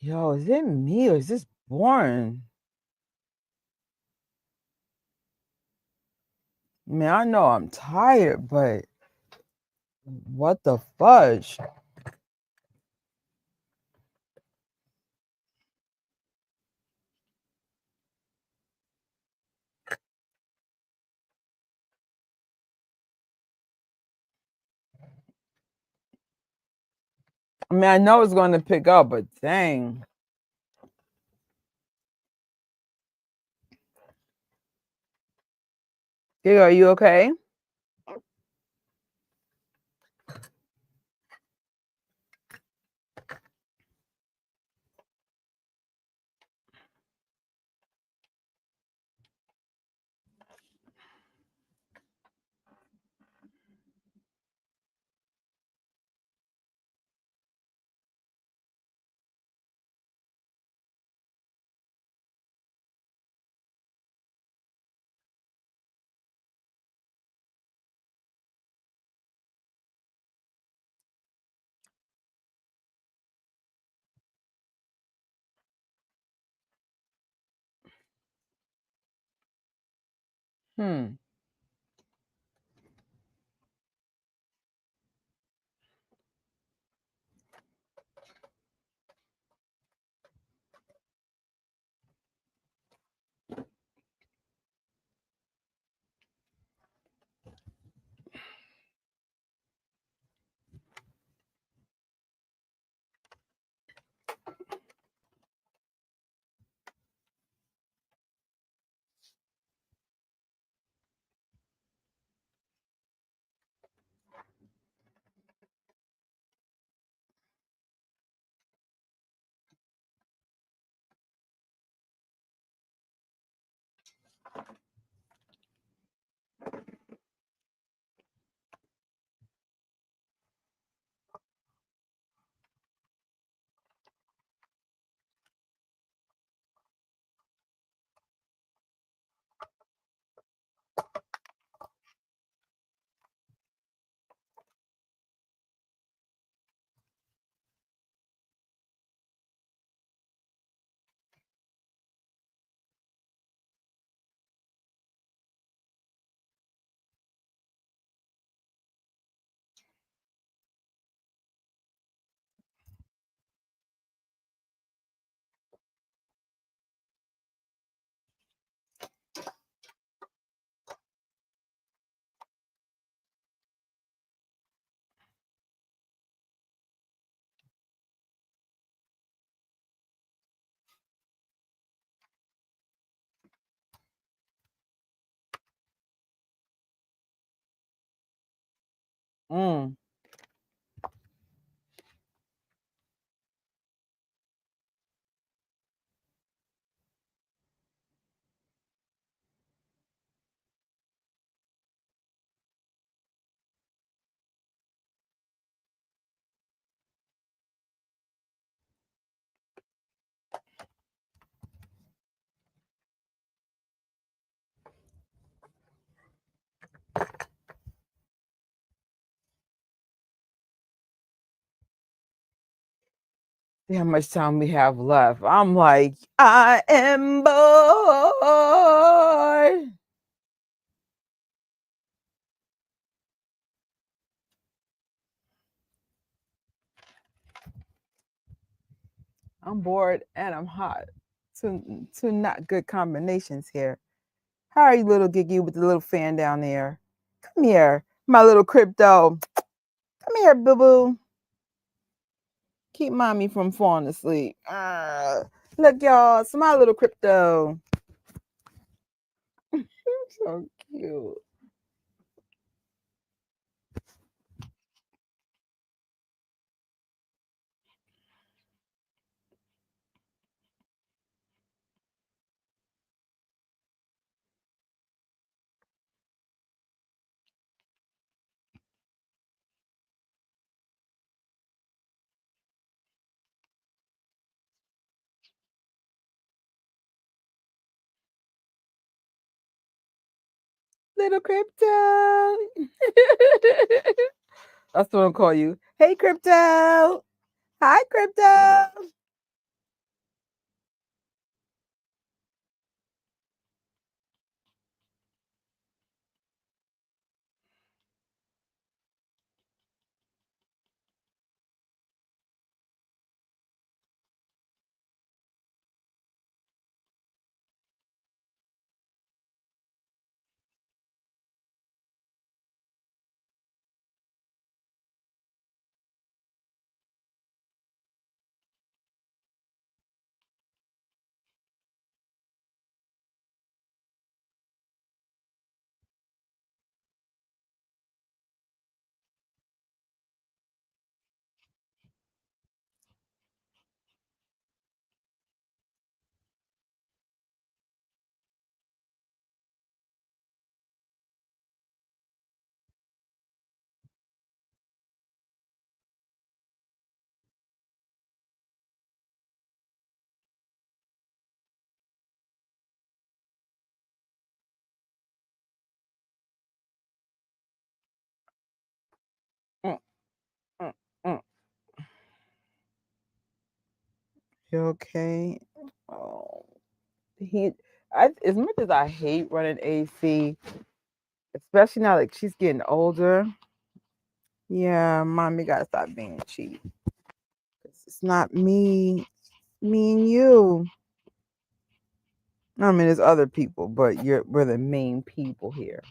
Yo, is it me or is this boring? Man, I know I'm tired, but what the fudge? I mean, I know it's going to pick up, but dang. Diego, are you okay? Hmm. Mm. See how much time we have left. I'm like, I am bored. I'm bored and I'm hot. Two not good combinations here. How are you, little Giggy, with the little fan down there? Come here, my little crypto. Come here, boo boo. Keep mommy from falling asleep. Look, y'all, it's my little crypto. So cute. Little crypto. That's what I'll call you. Hey, crypto. Hi, crypto. You okay? Oh, as much as I hate running AC, especially now that she's getting older. Yeah, mommy gotta stop being cheap. It's not me, me and you. I mean, there's other people, but we're the main people here.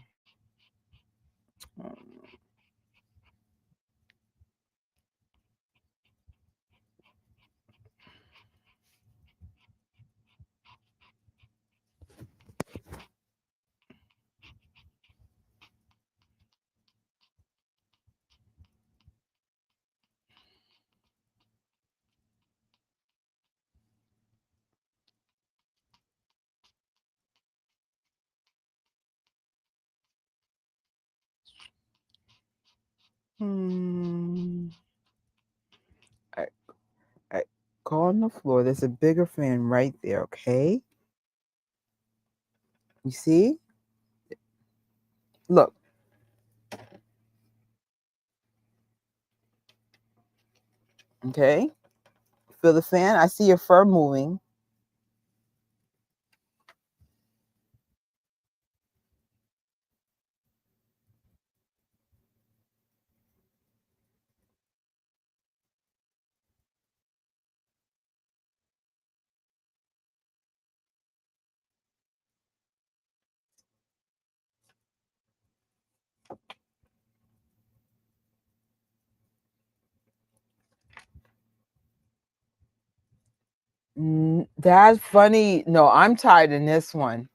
Hmm. I, I go on the floor. There's a bigger fan right there. Okay, you see? Look. Okay, feel the fan. I see your fur moving. That's funny. No, I'm tired in this one.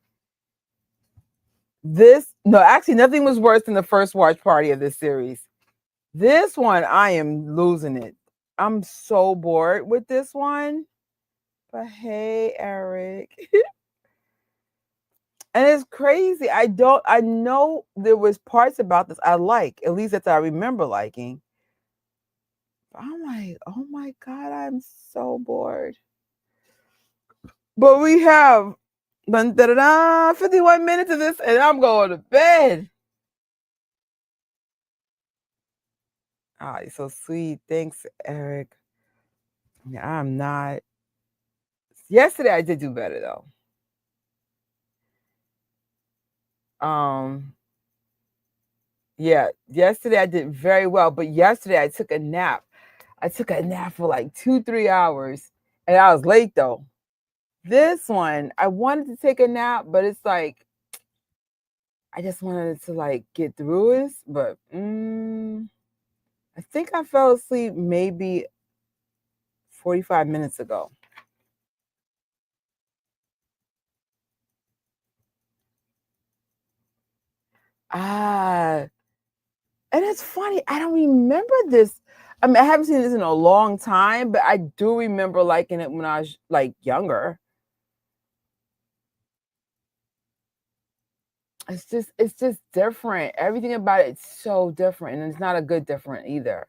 No, actually, nothing was worse than the first watch party of this series. This one, I am losing it. I'm so bored with this one. But hey, Eric. And it's crazy. I know there was parts about this I like, at least that I remember liking. But I'm like, oh my God, I'm so bored. But we have 51 minutes of this, and I'm going to bed. Ah, you're so sweet. Thanks, Eric. Yeah, I'm not. Yesterday I did do better though. Yeah, yesterday I did very well, but yesterday I took a nap. I took a nap for like 2-3 hours, and I was late though. This one, I wanted to take a nap, but it's like I just wanted to like get through it. But I think I fell asleep maybe 45 minutes ago. Ah, and it's funny, I don't remember this. I mean, I haven't seen this in a long time, but I do remember liking it when I was like younger. It's just different. Everything about it's so different, and it's not a good different either.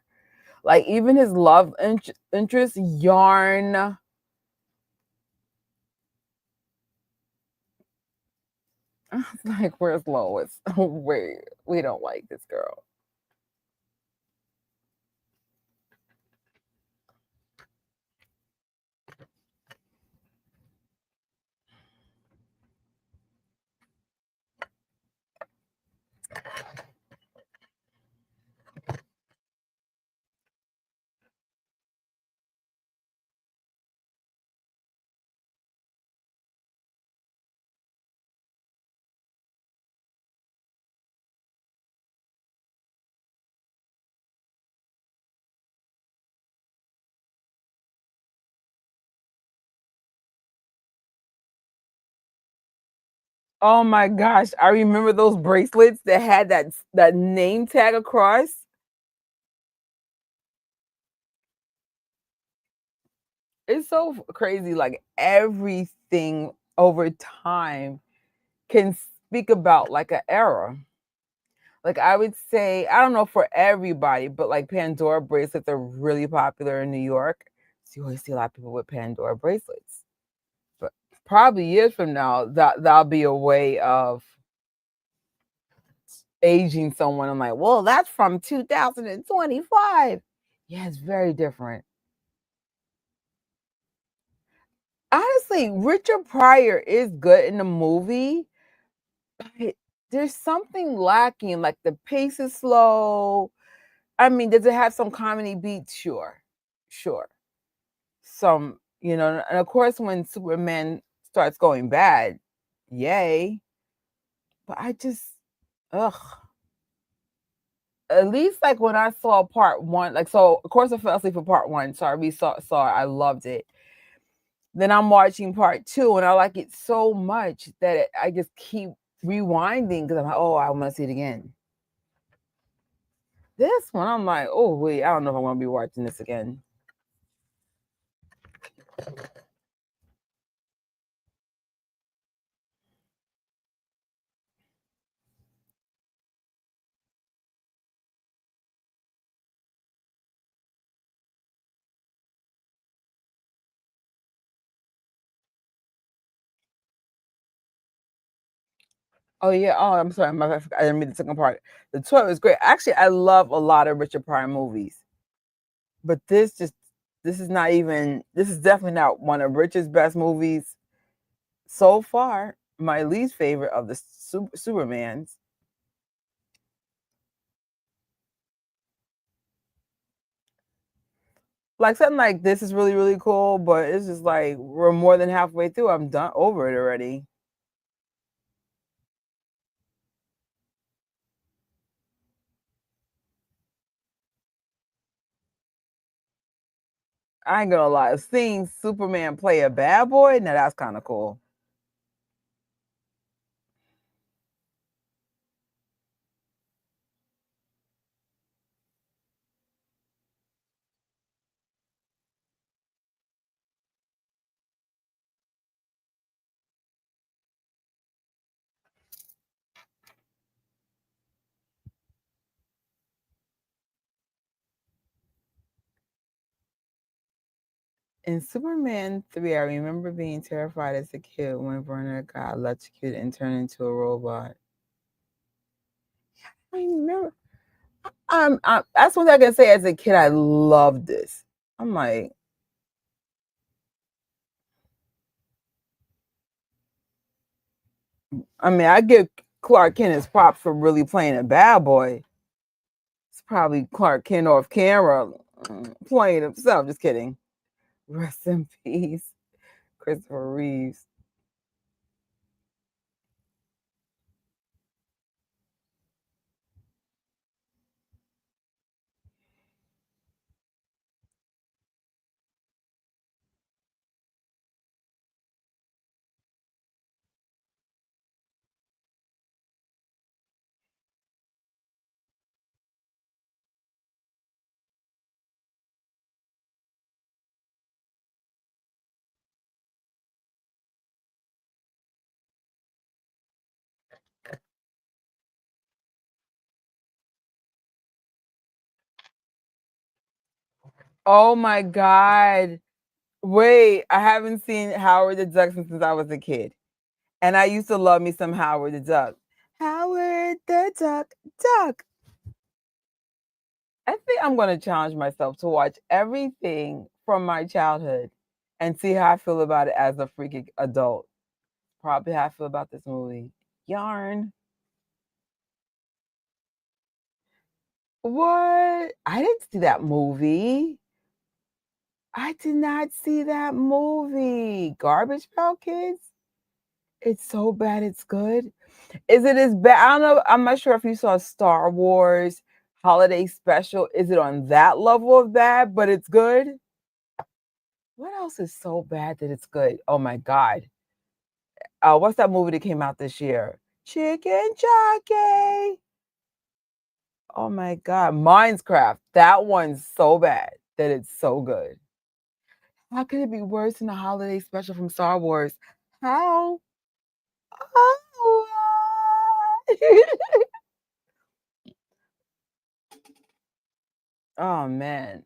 Like even his love interest, Yarn. Like, where's Lois? Wait, we don't like this girl. Oh my gosh, I remember those bracelets that had that name tag across. It's so crazy. Like everything over time can speak about like an era. Like I would say, I don't know for everybody, but like Pandora bracelets are really popular in New York. So you always see a lot of people with Pandora bracelets. But probably years from now, that'll be a way of aging someone. I'm like, well, that's from 2025. Yeah, it's very different. honestly, Richard Pryor is good in the movie, but there's something lacking. Like the pace is slow. I mean, does it have some comedy beats? Sure, sure. Some, and of course, when Superman starts going bad, yay. But I just, ugh. At least like when I saw part one, like so, of course I fell asleep for part one. Sorry, we saw it. I loved it. Then I'm watching part two, and I like it so much that I just keep rewinding because I'm like, oh, I want to see it again. This one, I'm like, oh wait, I don't know if I want to be watching this again. Oh yeah. Oh, I'm sorry. I didn't read the second part. The toy was great. Actually, I love a lot of Richard Pryor movies, but this is not even. This is definitely not one of Richard's best movies so far. My least favorite of the Supermans. Like something like this is really really cool, but it's just like we're more than halfway through. I'm done over it already. I ain't gonna lie. Seeing Superman play a bad boy, now that's kind of cool. In Superman 3, I remember being terrified as a kid when Werner got electrocuted and turned into a robot. I remember. That's one thing I can say as a kid. I loved this. I'm like, I mean, I give Clark Kent his props for really playing a bad boy. It's probably Clark Kent off camera playing himself. Just kidding. Rest in peace, Christopher Reeves. Oh my God. Wait, I haven't seen Howard the Duck since I was a kid. And I used to love me some Howard the Duck. Howard the Duck, Duck. I think I'm going to challenge myself to watch everything from my childhood and see how I feel about it as a freaking adult. Probably how I feel about this movie. Yarn. What? I didn't see that movie. I did not see that movie. Garbage Pail Kids? It's so bad it's good. Is it as bad? I don't know. I'm not sure if you saw Star Wars Holiday Special. Is it on that level of bad, but it's good? What else is so bad that it's good? Oh my God. What's that movie that came out this year? Chicken Jockey. Oh my God. Minecraft. That one's so bad that it's so good. How could it be worse than the holiday special from Star Wars? How? Oh, oh man.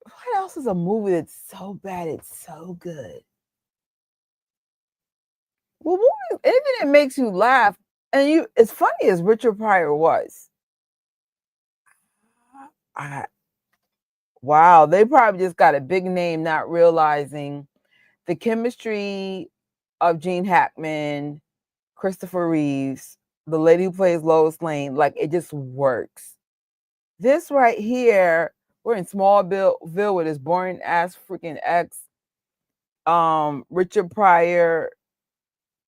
What else is a movie that's so bad it's so good? Well, movies, anything that makes you laugh, and you as funny as Richard Pryor was. I Wow, they probably just got a big name, not realizing the chemistry of Gene Hackman, Christopher Reeves, the lady who plays Lois Lane, like it just works. This right here, we're in Smallville with his boring ass freaking ex. Richard Pryor,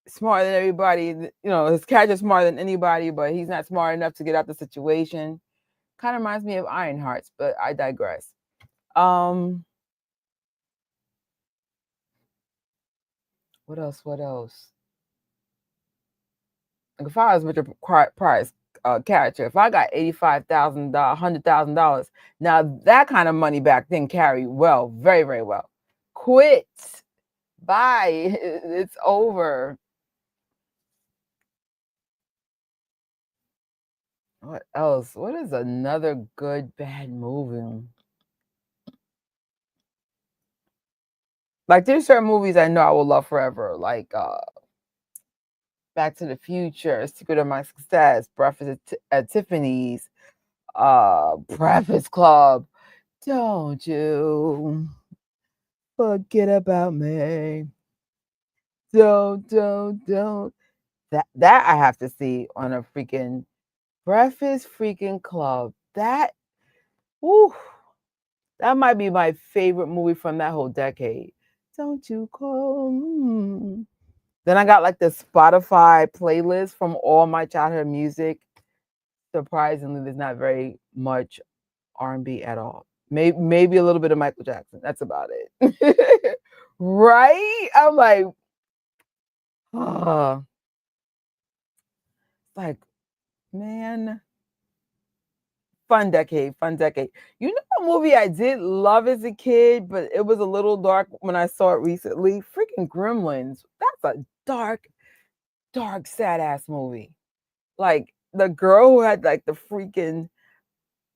smarter than everybody. You know, his character's smarter than anybody, but he's not smart enough to get out the situation. Kind of reminds me of Ironhearts, but I digress. What else? What else? Like if I was Richard Pryor's character, if I got $85,000, $100,000, now that kind of money back then carried well, very, very well. Quit. Bye. It's over. What else? What is another good bad movie? Like there's certain movies I know I will love forever, like Back to the Future, Secret of My Success, Breakfast at Tiffany's, Breakfast Club. Don't you forget about me. Don't. That I have to see on a freaking Breakfast freaking Club. Whew, that might be my favorite movie from that whole decade. Don't you call me. Then I got like the Spotify playlist from all my childhood music. Surprisingly, there's not very much R&B at all. Maybe a little bit of Michael Jackson. That's about it. Right? I'm like, oh, like, man, fun decade, fun decade. You know, a movie I did love as a kid, but it was a little dark when I saw it recently. Freaking Gremlins. That's a dark, dark, sad ass movie. Like the girl who had like the freaking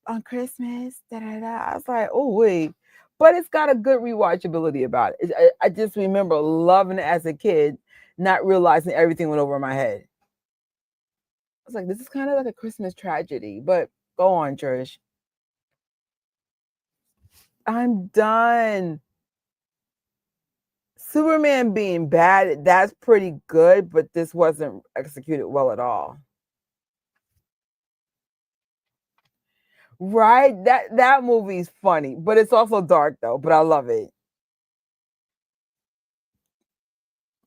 on Christmas, da da da. I was like, oh wait, but it's got a good rewatchability about it. I just remember loving it as a kid, not realizing everything went over my head. I was like, this is kind of like a Christmas tragedy. But go on, Trish. I'm done. Superman being bad, that's pretty good, but this wasn't executed well at all. Right? That movie's funny, but it's also dark though, but I love it.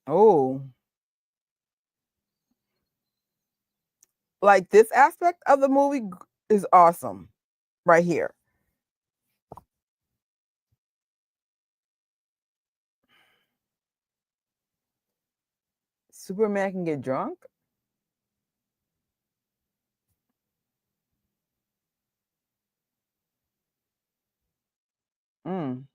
Oh. Like this aspect of the movie is awesome right here. Superman can get drunk? Mm.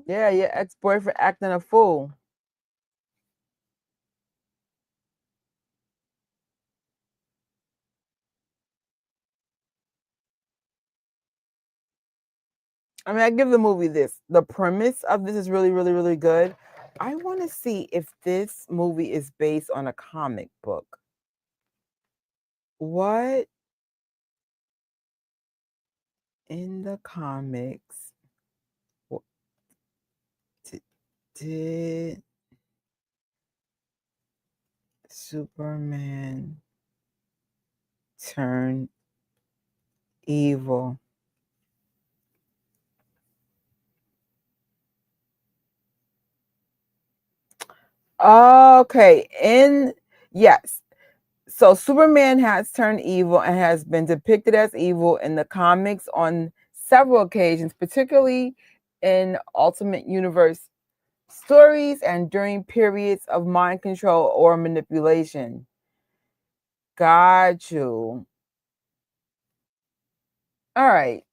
Yeah, your ex-boyfriend acting a fool. I mean, I give the movie this. The premise of this is really, really, really good. I want to see if this movie is based on a comic book. What in the comics did Superman turn evil? Okay, yes. So Superman has turned evil and has been depicted as evil in the comics on several occasions, particularly in Ultimate Universe stories and during periods of mind control or manipulation. Got you. All right.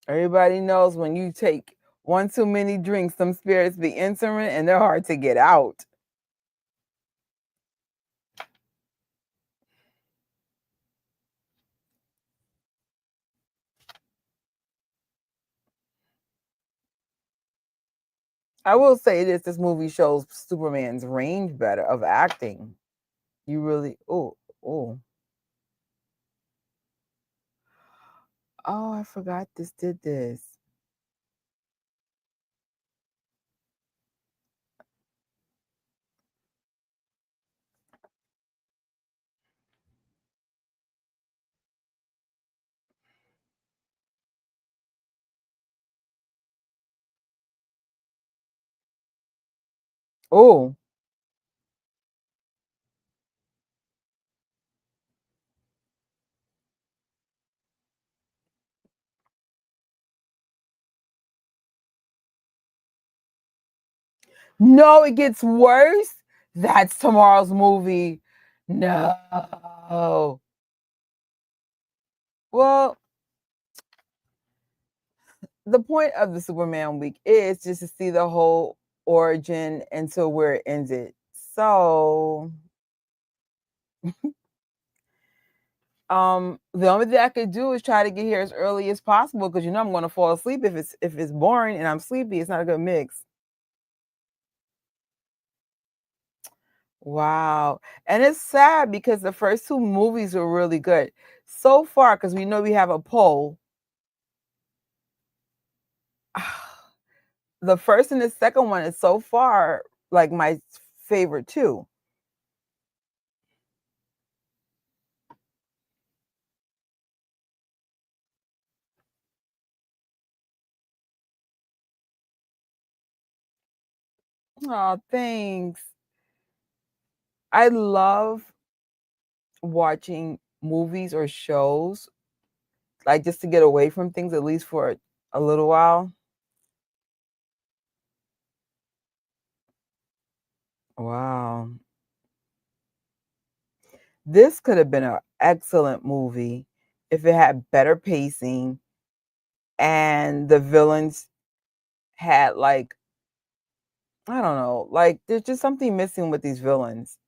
Everybody knows when you take one too many drinks, some spirits be entering and they're hard to get out. I will say this movie shows Superman's range better of acting. You really oh. Oh, I forgot this did this. Oh. No, it gets worse. That's tomorrow's movie. No. Well, the point of the Superman week is just to see the whole origin until where it ended. So, the only thing I could do is try to get here as early as possible because I'm going to fall asleep if it's boring and I'm sleepy. It's not a good mix. Wow. And it's sad because the first two movies were really good. So far, because we know we have a poll, the first and the second one is so far like my favorite too. Oh, thanks. I love watching movies or shows, like just to get away from things at least for a little while. Wow. This could have been an excellent movie if it had better pacing and the villains had like I don't know, like there's just something missing with these villains.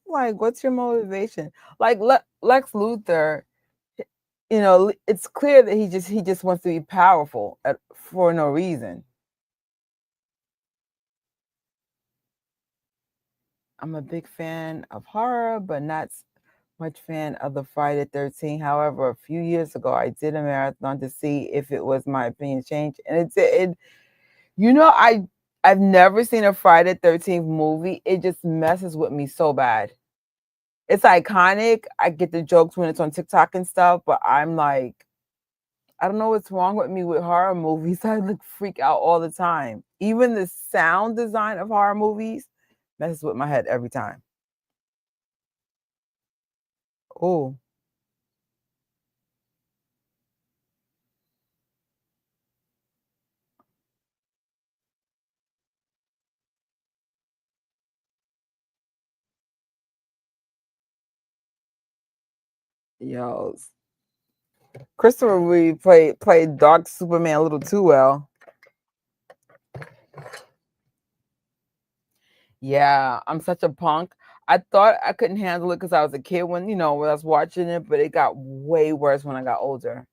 Like, what's your motivation? Like Lex Luthor, it's clear that he just wants to be powerful for no reason. I'm a big fan of horror, but not much fan of the Friday 13th. However, a few years ago, I did a marathon to see if it was my opinion changed, and it. I've never seen a Friday 13th movie. It just messes with me so bad. It's iconic. I get the jokes when it's on TikTok and stuff, but I'm like, I don't know what's wrong with me with horror movies. I like freak out all the time. Even the sound design of horror movies messes with my head every time. Oh, yo, Christopher Reeve played Dark Superman a little too well. Yeah, I'm such a punk. I thought I couldn't handle it because I was a kid when I was watching it, but it got way worse when I got older.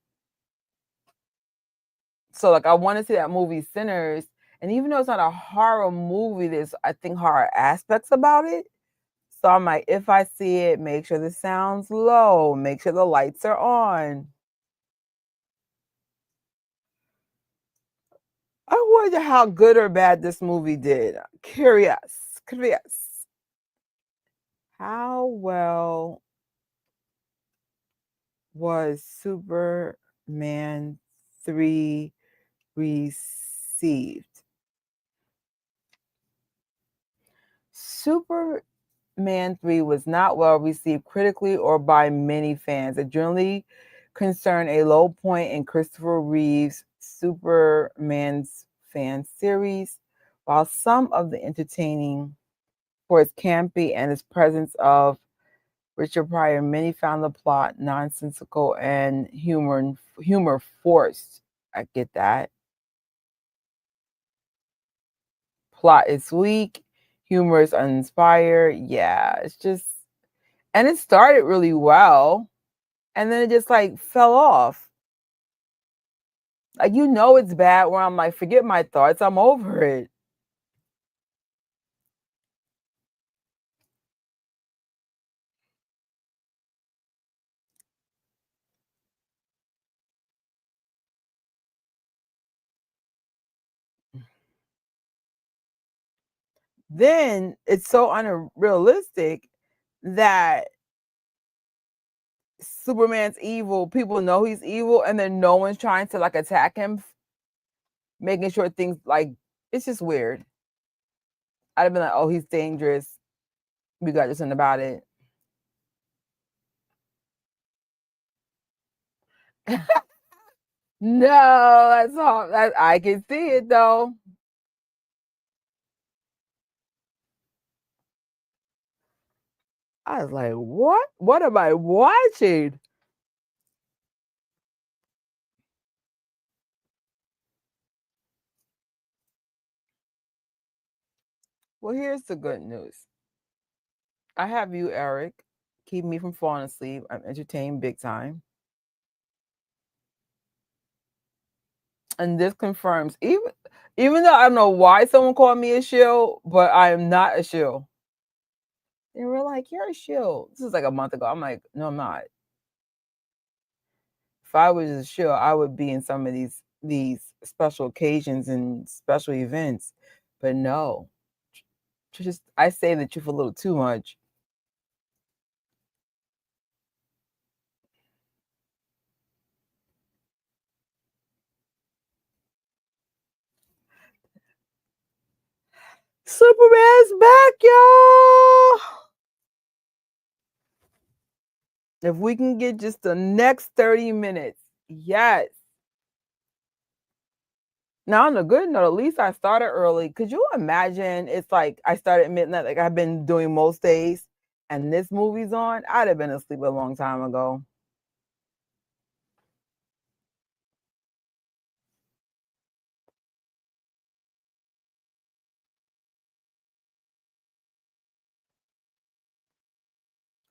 So like I want to see that movie Sinners, and even though it's not a horror movie, there's I think horror aspects about it. So I'm like, if I see it, make sure the sound's low, make sure the lights are on. I wonder how good or bad this movie did. Curious. How well was Superman 3 received? Superman 3 was not well received critically or by many fans. It generally concerned a low point in Christopher Reeve's Superman's fan series, while some of the entertaining for its campy and its presence of Richard Pryor, many found the plot nonsensical and humor forced. I get that. Plot is weak, humor is uninspired. Yeah, it's just and it started really well and then it just like fell off. Like, you know it's bad, where I'm like, forget my thoughts, I'm over it. Then it's so unrealistic that Superman's evil, people know he's evil, and then no one's trying to like attack him, making sure things like, it's just weird. I'd have been like, oh, he's dangerous. We got this something about it. No, that's all. I can see it though. I was like, what? What am I watching? Well, here's the good news. I have you, Eric. Keep me from falling asleep. I'm entertained big time. And this confirms, even though I don't know why someone called me a shill, but I am not a shill. They were like, "You're a shill." This is like a month ago. I'm like, "No, I'm not." If I was a shill, I would be in some of these special occasions and special events. But no, just I say the truth a little too much. Superman's back, y'all. If we can get just the next 30 minutes, yes. Now, on a good note, at least I started early. Could you imagine? It's like I started at midnight, like I've been doing most days, and this movie's on. I'd have been asleep a long time ago.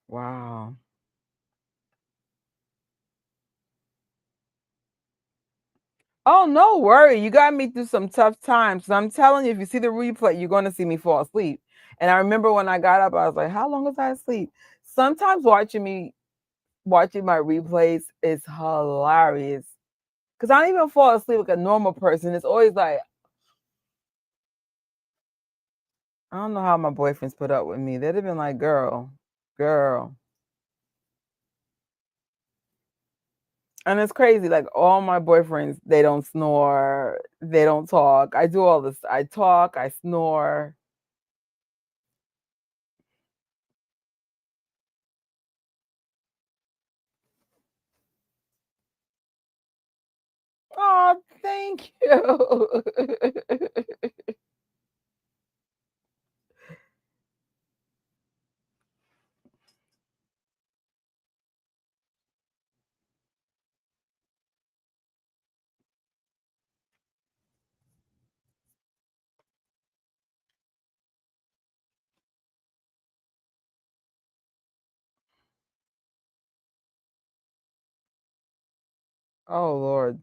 Wow. Oh, no worry. You got me through some tough times. So I'm telling you, if you see the replay, you're going to see me fall asleep. And I remember when I got up, I was like, how long was I asleep? Sometimes watching my replays is hilarious. Because I don't even fall asleep like a normal person. It's always like, I don't know how my boyfriends put up with me. They'd have been like, girl. And it's crazy. Like all my boyfriends, they don't snore, they don't talk. I do all this. I talk, I snore. Oh, thank you. Oh Lord.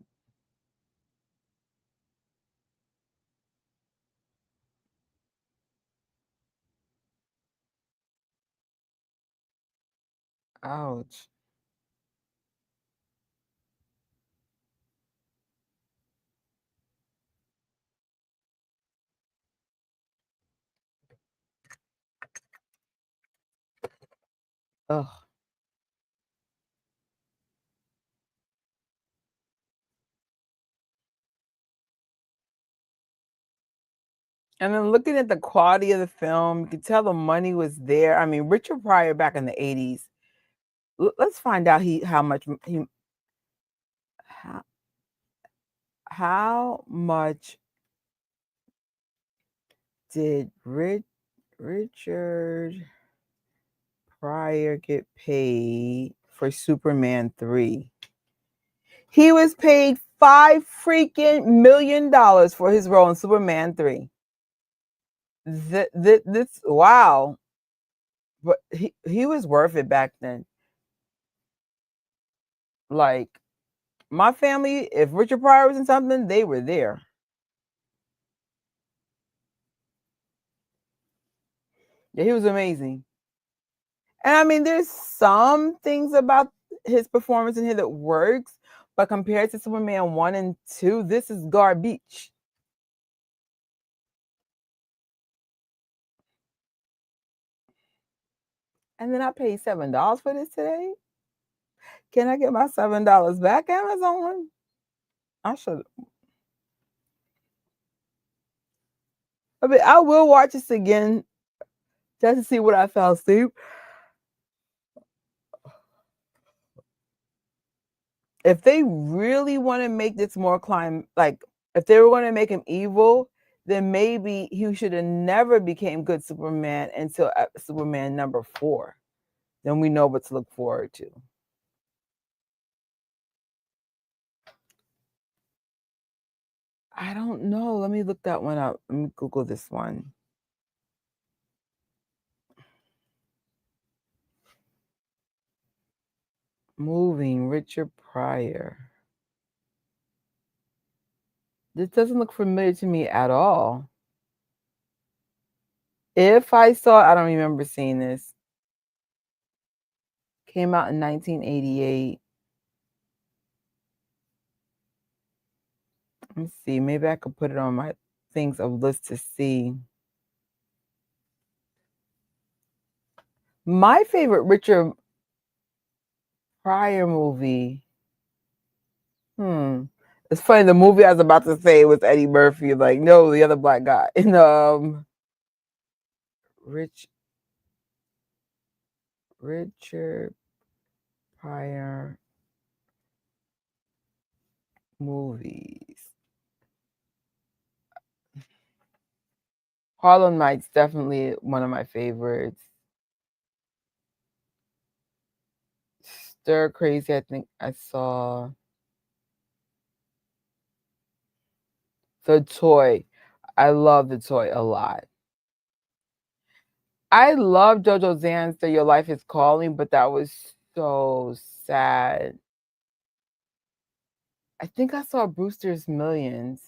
Ouch. Ugh. And then looking at the quality of the film, you can tell the money was there. I mean, Richard Pryor back in the 80s. Let's find out how much how, how much did Richard Pryor get paid for Superman 3? He was paid $5 million for his role in Superman 3. This wow. But he was worth it back then. Like My family, if Richard Pryor was in something, they were there. Yeah, he was amazing. And I mean, there's some things about his performance in here that works, but compared to Superman 1 and 2, this is garbage. And then I paid $7 for this today. Can I get my $7 back, Amazon? I should. I mean, I will watch this again just to see what I fell asleep. If they really want to make this more like if they were going to make him evil, then maybe he should have never became good Superman until Superman number 4. Then we know what to look forward to. I don't know. Let me look that one up. Let me Google this one. Moving Richard Pryor. This doesn't look familiar to me at all. If I saw it, I don't remember seeing this. Came out in 1988. Let me see. Maybe I could put it on my things of list to see. My favorite Richard Pryor movie. It's funny. The movie I was about to say was Eddie Murphy. Like, no, the other black guy. And Richard Pryor movies. Harlem Nights, definitely one of my favorites. Stir Crazy, I think I saw. The Toy. I love The Toy a lot. I love JoJo Zan's The Your Life is Calling, but that was so sad. I think I saw Brewster's Millions.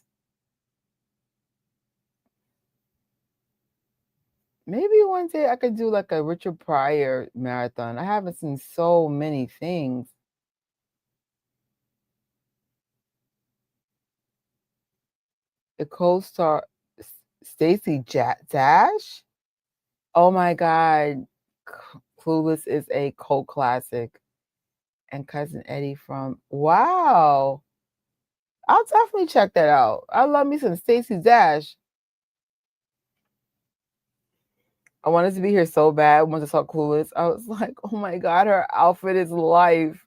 Maybe one day I could do like a Richard Pryor marathon. I haven't seen so many things. The co-star Stacey Dash. Oh my God, Clueless is a cult classic. And Cousin Eddie from wow. I'll definitely check that out. I love me some Stacey Dash. I wanted to be here so bad once I saw Clueless. I was like, oh my God, her outfit is life.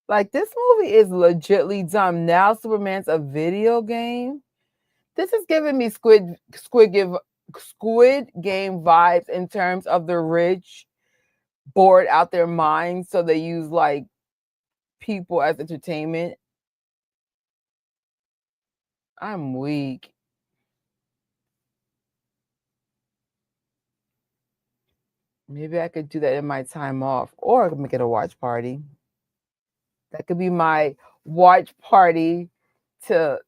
Like, this movie is legitly dumb. Now Superman's a video game. This is giving me Squid Game vibes in terms of the rich bored out their minds, so they use like people as entertainment. I'm weak. Maybe I could do that in my time off, or I could make it a watch party. That could be my watch party to,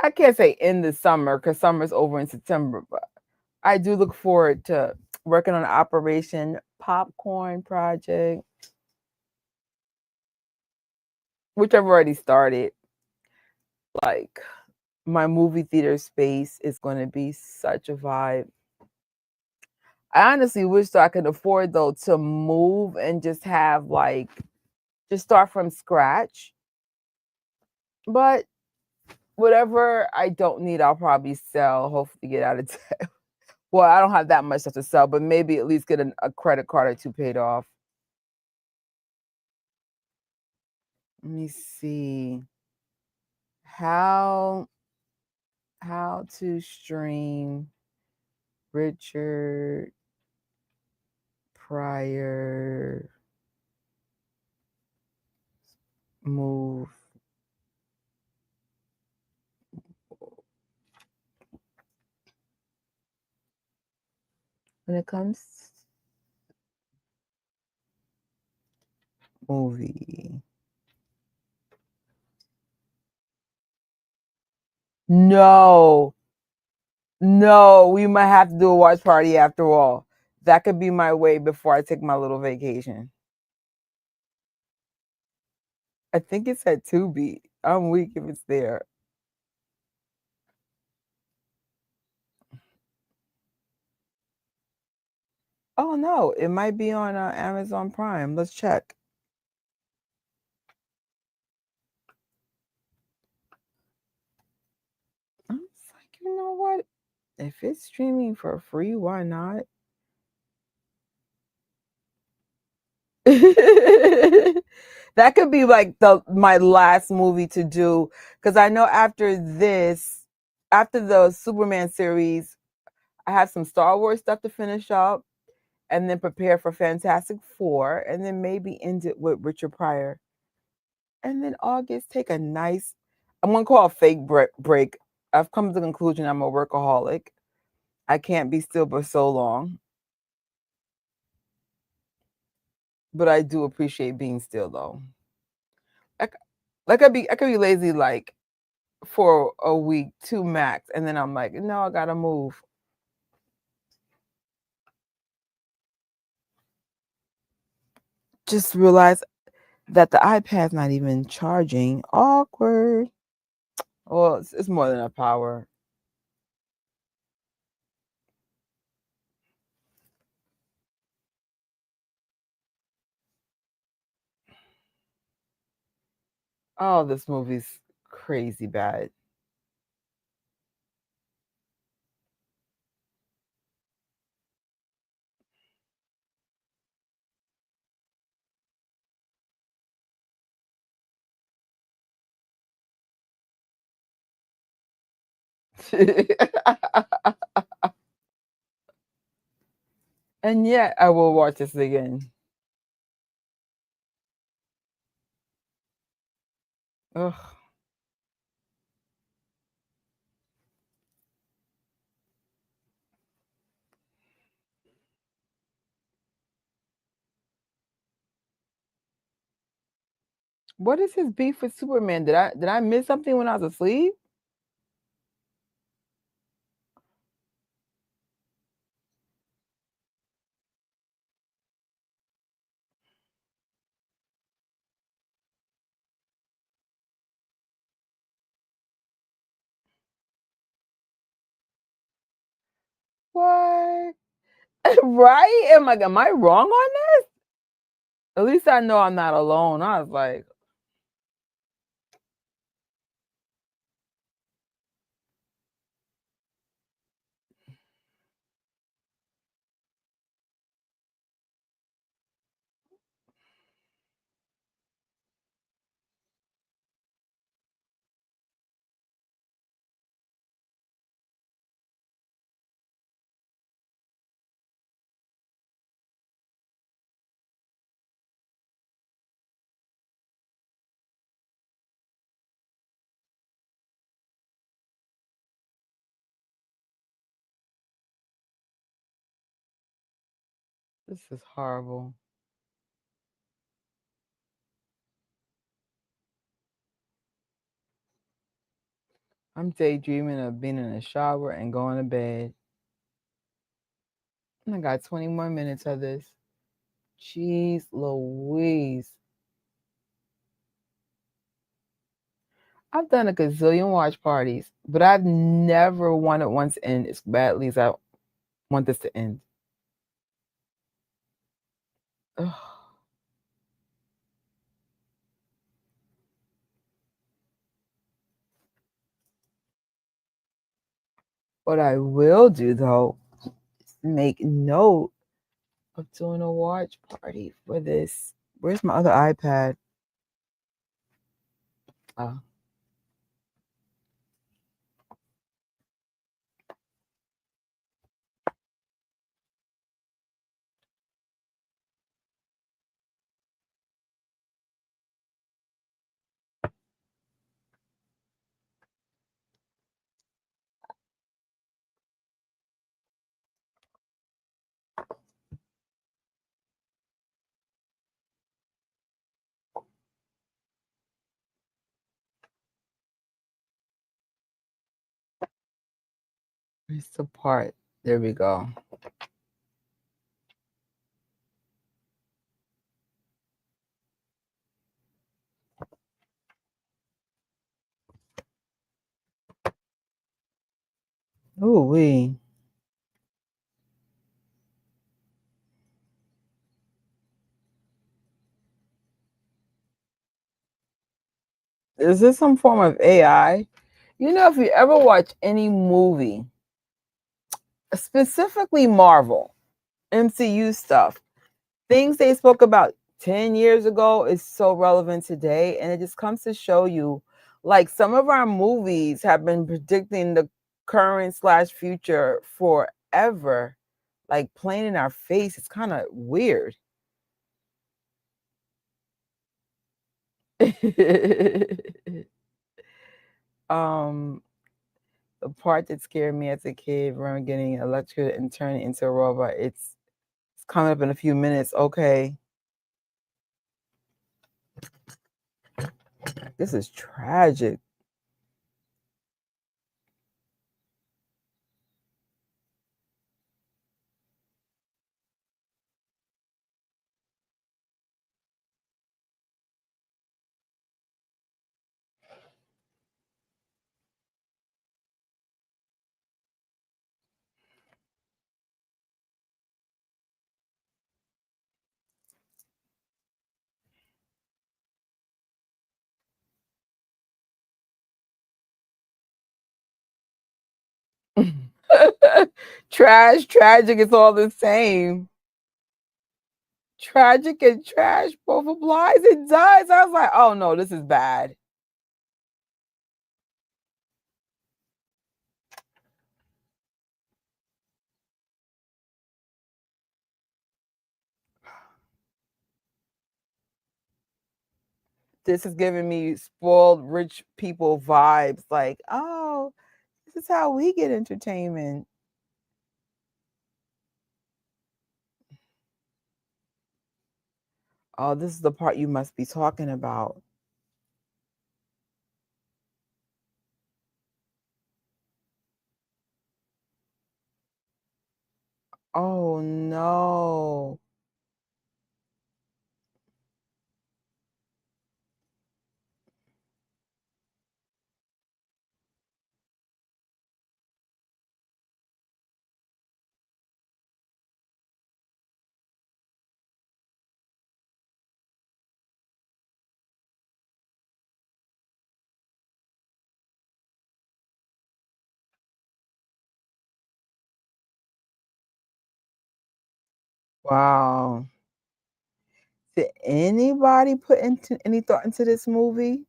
I can't say in the summer because summer's over in September, but I do look forward to working on Operation Popcorn Project, which I've already started. Like, my movie theater space is going to be such a vibe. I honestly wish that I could afford though to move and just have like just start from scratch. But whatever I don't need, I'll probably sell. Hopefully, get out of debt. Well, I don't have that much stuff to sell, but maybe at least get a credit card or two paid off. Let me see how to stream Richard Pryor move. When it comes movie. No, no, we might have to do a watch party after all. That could be my way before I take my little vacation. I think it's at Tubi. I'm weak if it's there. Oh no, it might be on Amazon Prime. Let's check. I was like, you know what? If it's streaming for free, why not? That could be like the my last movie to do because I know after this, after the Superman series, I have some Star Wars stuff to finish up, and then prepare for Fantastic Four, and then maybe end it with Richard Pryor, and then August take a nice, I'm gonna call a fake break. I've come to the conclusion I'm a workaholic. I can't be still for so long, but I do appreciate being still though. Like, I could be lazy like for a week, two max, and then I'm like, no, I gotta move. Just realize that the iPad's not even charging. Awkward. Well, it's more than a power. Oh, this movie's crazy bad. And yet, I will watch this again. Ugh. What is his beef with Superman? Did I miss something when I was asleep? What? Right? Am I wrong on this? At least I know I'm not alone. I was like, this is horrible. I'm daydreaming of being in the shower and going to bed. And I got 20 more minutes of this. Jeez Louise. I've done a gazillion watch parties, but I've never wanted one to end as badly as I want this to end. Ugh. What I will do though is make note of doing a watch party for this. Where's my other iPad? Oh. Where's the part? There we go. Ooh wee. Is this some form of AI? You know, if you ever watch any movie, specifically Marvel, MCU stuff, things they spoke about 10 years ago is so relevant today. And it just comes to show you, like, some of our movies have been predicting the current slash future forever, like playing in our face. It's kind of weird. um the part that scared me as a kid, remember getting electrocuted and turning into a robot. It's coming up in a few minutes. Okay. This is tragic. Trash, tragic, it's all the same. Tragic and trash both applies. It does. I was like, oh no, this is bad. This is giving me spoiled rich people vibes. Like, oh, this is how we get entertainment. Oh, this is the part you must be talking about. Oh no. Wow. Did anybody put into any thought into this movie?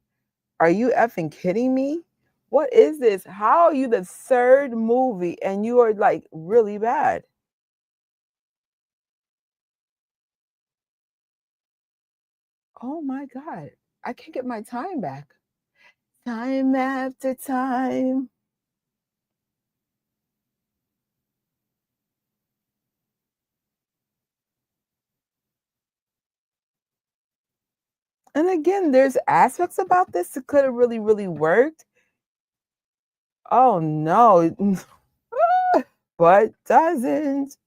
Are you effing kidding me? What is this? How are you the third movie and you are like really bad? Oh my God. I can't get my time back. Time after time. And again, there's aspects about this that could have really, really worked. Oh no, but doesn't.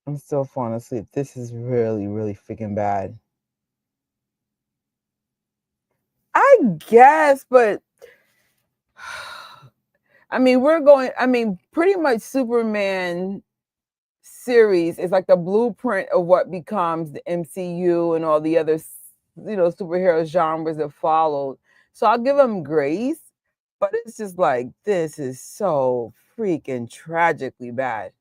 I'm still falling asleep. This is really, really freaking bad. I guess, but I mean, pretty much Superman series is like the blueprint of what becomes the MCU and all the other, superhero genres that followed. So I'll give them grace, but it's just like this is so freaking tragically bad.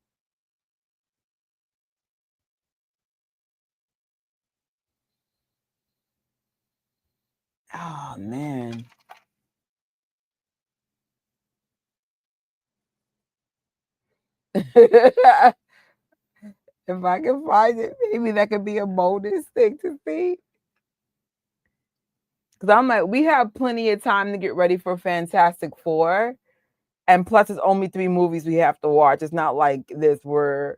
Oh man. If I can find it, maybe that could be a bonus thing to see. Because I'm like, we have plenty of time to get ready for Fantastic Four. And plus, it's only 3 movies we have to watch. It's not like this where,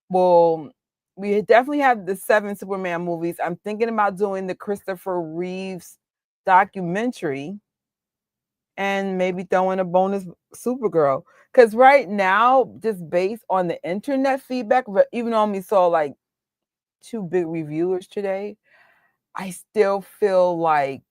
well, we definitely have the 7 Superman movies. I'm thinking about doing the Christopher Reeves documentary and maybe throwing a bonus Supergirl. Because right now, just based on the internet feedback, but even though we saw like 2 big reviewers today, I still feel like,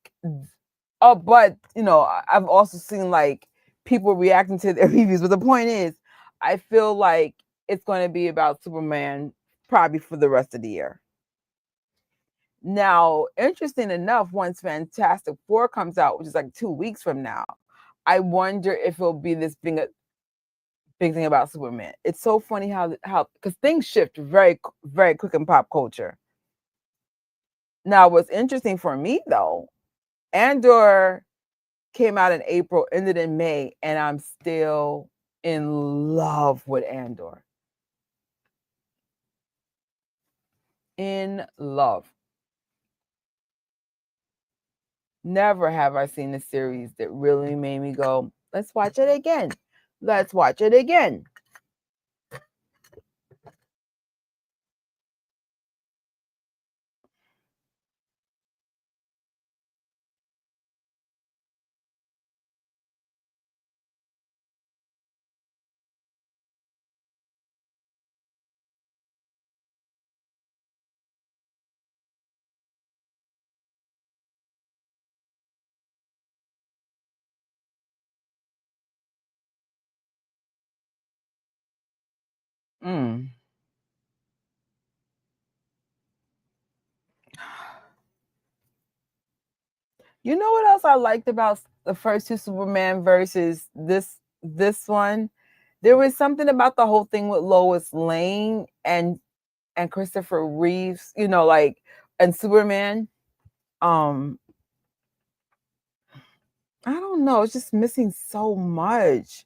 oh, but I've also seen like people reacting to their reviews. But the point is, I feel like it's going to be about Superman probably for the rest of the year. Now, interesting enough, once Fantastic Four comes out, which is like 2 weeks from now, I wonder if it'll be this big thing about Superman. It's so funny how because things shift very very quick in pop culture. Now, what's interesting for me though, Andor came out in April, ended in May, and I'm still in love with Andor. In love. Never have I seen a series that really made me go, let's watch it again. Let's watch it again. Mm. You know what else I liked about the first 2 Superman versus this one? There was something about the whole thing with Lois Lane and Christopher Reeves, like and Superman. Um, I don't know, it's just missing so much.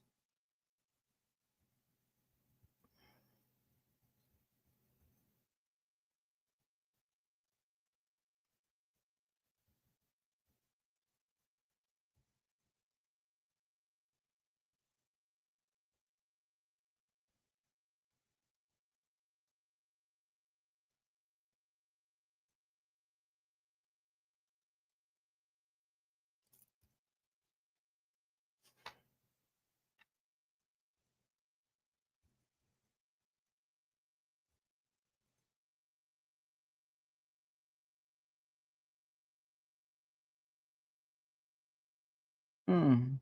Mm.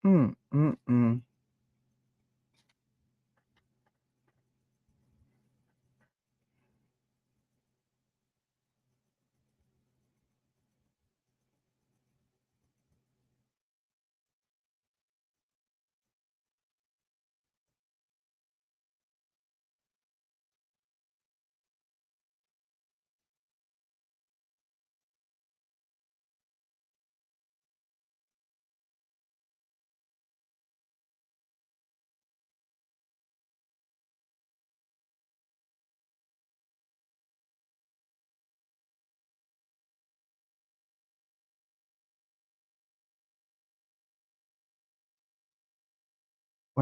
Mm, mm, mm.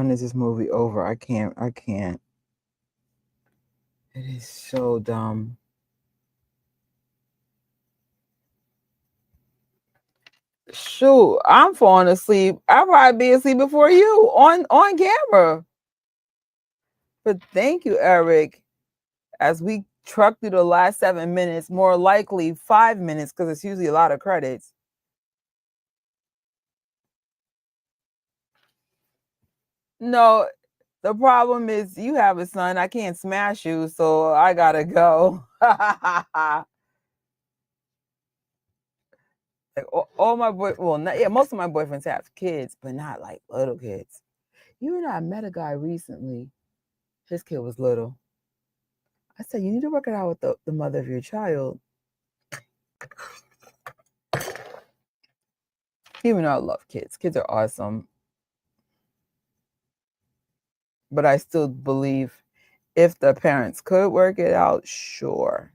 When is this movie over? I can't. It is so dumb. Shoot, I'm falling asleep. I'll probably be asleep before you on camera. But thank you, Eric. As we truck through the last 7 minutes, more likely 5 minutes, because it's usually a lot of credits. No, the problem is you have a son. I can't smash you, so I gotta go. Like all my most of my boyfriends have kids, but not like little kids. You know, I met a guy recently. His kid was little. I said, you need to work it out with the mother of your child. Even though I love kids. Kids are awesome. But I still believe if the parents could work it out, sure.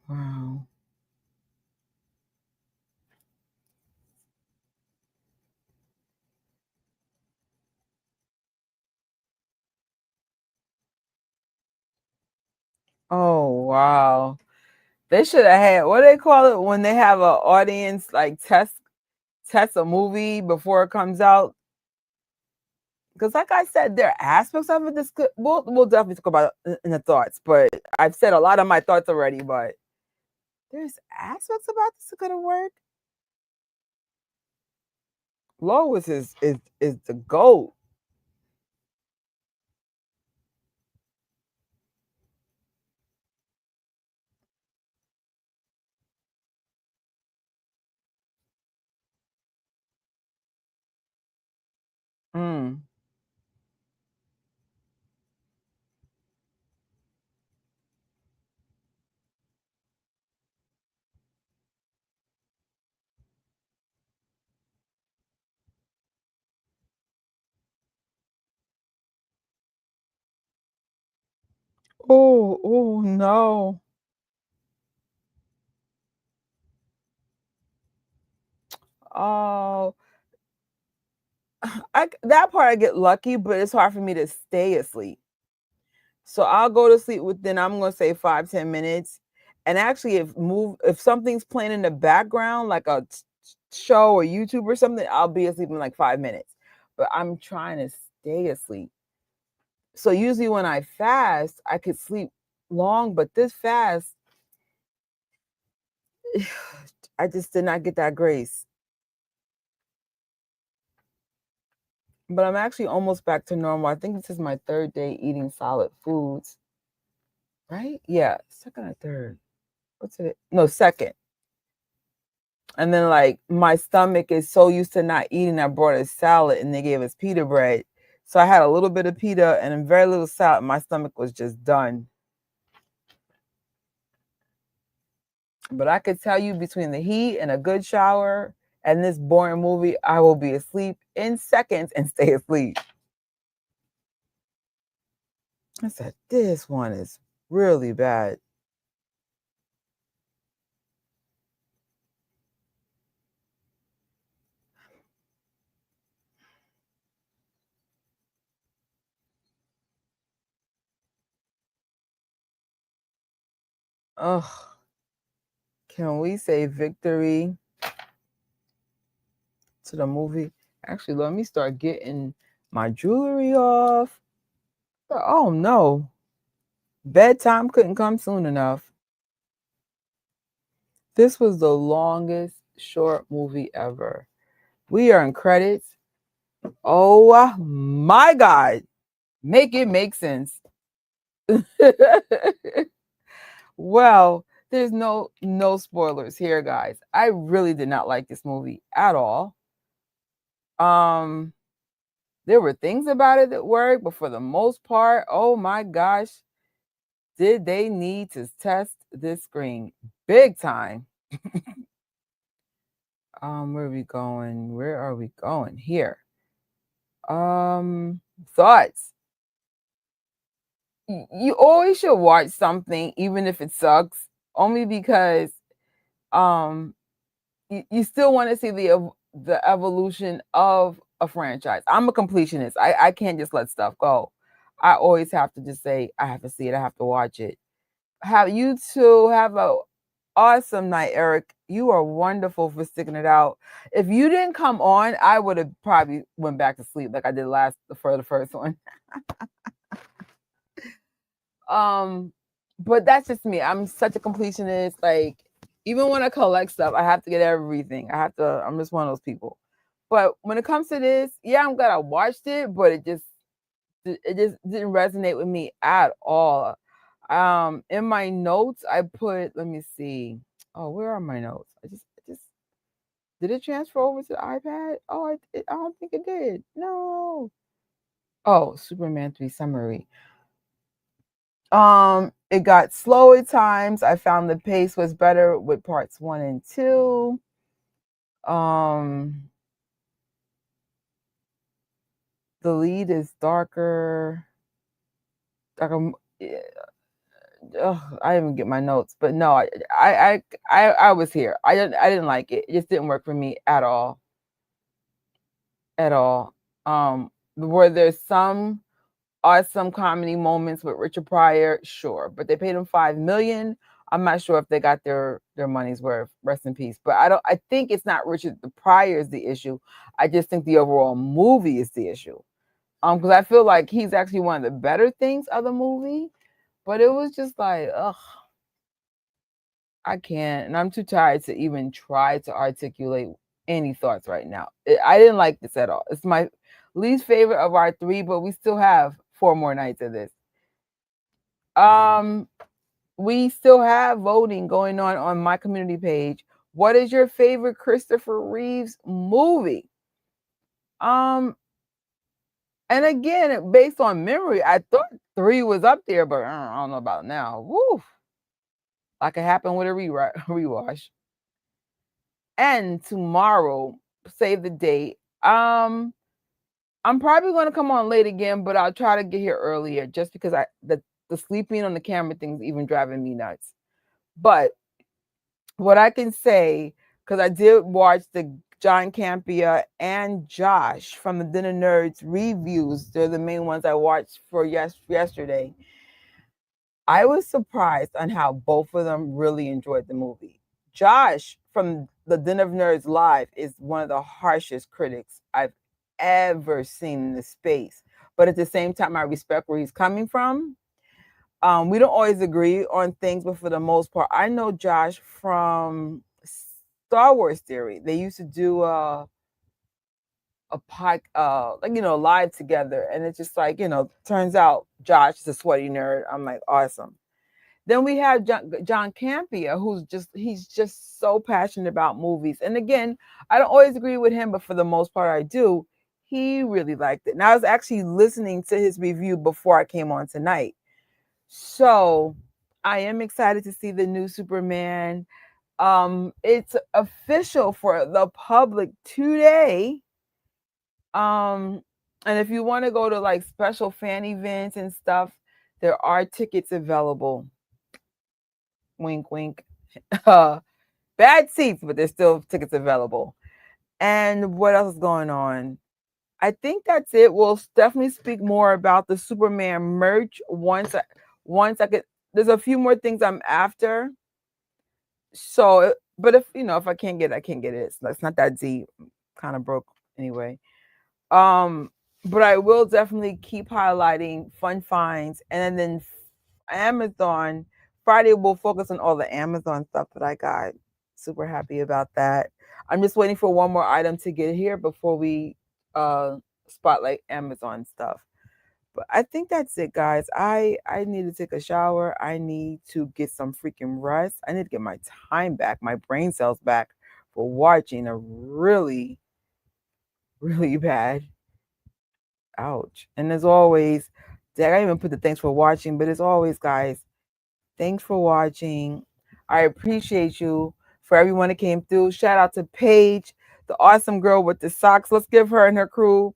Wow. Oh wow. They should have had what do they call it when they have an audience like test a movie before it comes out. Because like I said, there are aspects of it this could we'll definitely talk about it in the thoughts, but I've said a lot of my thoughts already, but there's aspects about this that could have worked. Lois is the GOAT. Mm. Oh no. Oh, that part I get lucky, but it's hard for me to stay asleep. So I'll go to sleep within I'm gonna say 5-10 minutes. And actually, if something's playing in the background, like a show or YouTube or something, I'll be asleep in like 5 minutes. But I'm trying to stay asleep. So usually when I fast, I could sleep long, but this fast, I just did not get that grace. But I'm actually almost back to normal. I think this is my third day eating solid foods. Right? Yeah, second or third. What's it? No, second. And then like my stomach is so used to not eating. I brought a salad and they gave us pita bread. So I had a little bit of pita and very little salad. My stomach was just done. But I could tell you between the heat and a good shower and this boring movie, I will be asleep in seconds and stay asleep. I said, this one is really bad. Ugh. Can we say victory to the movie? Actually, let me start getting my jewelry off. Oh no. Bedtime couldn't come soon enough. This was the longest short movie ever. We are in credits. Oh my God. Make it make sense. Well, there's no spoilers here, guys. I really did not like this movie at all. There were things about it that worked, but for the most part, oh my gosh, Did they need to test this screen big time? Where are we going? Where are we going? Here. Thoughts. You always should watch something, even if it sucks, only because um you still want to see the evolution of a franchise. I'm a completionist. I can't just let stuff go. I always have to just say I have to see it. I have to watch it. Have you two have a awesome night, Eric. You are wonderful for sticking it out. If you didn't come on, I would have probably went back to sleep like I did for the first one. Um, but that's just me. I'm such a completionist. Like, even when I collect stuff, I have to get everything. I'm just one of those people. But when it comes to this, yeah, I'm glad I watched it, but it just didn't resonate with me at all. In my notes, I put, let me see. Oh, where are my notes? I just did it transfer over to the iPad? Oh, I don't think it did. No. Oh, Superman 3 summary. It got slow at times. I found the pace was better with parts 1 and 2. The lead is darker. Yeah, I didn't even get my notes, but no, I was here. I didn't like it. It just didn't work for me at all. At all. Were there some awesome comedy moments with Richard Pryor? Sure, but they paid him $5 million. I'm not sure if they got their money's worth. Rest in peace. But I think it's not Richard the Pryor is the issue. I just think the overall movie is the issue. Because I feel like he's actually one of the better things of the movie, but it was just like, ugh, I can't, and I'm too tired to even try to articulate any thoughts right now. I didn't like this at all. It's my least favorite of our 3, but we still have 4 more nights of this. We still have voting going on my community page. What is your favorite Christopher Reeves movie? And again, based on memory, I thought 3 was up there, but I don't know about now. Woo! Like it happened with a rewatch. And tomorrow, save the date. I'm probably going to come on late again, but I'll try to get here earlier just because the sleeping on the camera thing's even driving me nuts. But what I can say, because I did watch the John Campia and Josh from the Dinner Nerds reviews. They're the main ones I watched for yesterday. I was surprised on how both of them really enjoyed the movie. Josh from the Den of Nerds Live is one of the harshest critics I've ever seen in the space. But at the same time, I respect where he's coming from. We don't always agree on things, but for the most part, I know Josh from Star Wars Theory. They used to do a live together, and it's just like, turns out Josh is a sweaty nerd. I'm like, awesome. Then we have John Campia, he's just so passionate about movies. And again, I don't always agree with him, but for the most part, I do. He really liked it. And I was actually listening to his review before I came on tonight. So I am excited to see the new Superman. It's official for the public today. And if you want to go to like special fan events and stuff, there are tickets available. Wink, wink. Bad seats, but there's still tickets available. And what else is going on? I think that's it. We'll definitely speak more about the Superman merch once I get. There's a few more things I'm after. So, but if I can't get it, I can't get it. It's not that deep. Kind of broke anyway. But I will definitely keep highlighting fun finds, and then Amazon. Friday we'll focus on all the Amazon stuff that I got. Super happy about that. I'm just waiting for one more item to get here before we spotlight Amazon stuff. But I think that's it, guys. I need to take a shower. I need to get some freaking rest. I need to get my time back, my brain cells back for watching a really, really bad. Ouch. And as always, I even put the thanks for watching, but as always, guys, Thanks for watching. I appreciate you. For everyone that came through, shout out to Paige, the awesome girl with the socks. Let's give her and her crew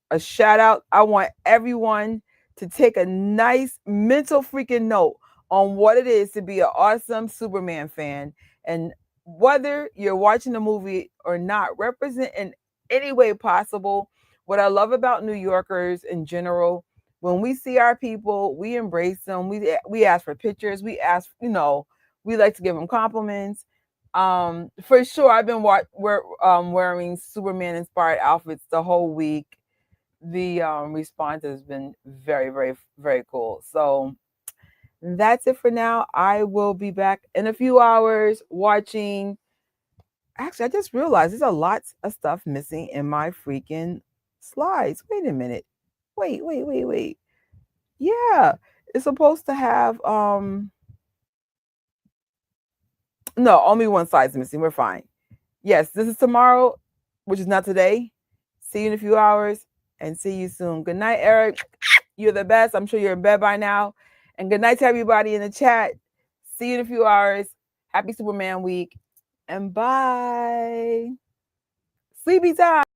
a shout out. I want everyone to take a nice mental freaking note on what it is to be an awesome Superman fan. And whether you're watching the movie or not, represent in any way possible. What I love about New Yorkers in general, when we see our people, we embrace them. We ask for pictures. We ask, we like to give them compliments. For sure, I've been wearing Superman inspired outfits the whole week. The response has been very, very, very cool. So that's it for now. I will be back in a few hours watching. Actually, I just realized there's a lot of stuff missing in my freaking slides. Wait a minute. Wait. Yeah, it's supposed to have no, only one side's missing. We're fine. Yes, this is tomorrow, which is not today. See you in a few hours and see you soon. Good night, Eric. You're the best. I'm sure you're in bed by now. And good night to everybody in the chat. See you in a few hours. Happy Superman week. And bye. Sleepy time.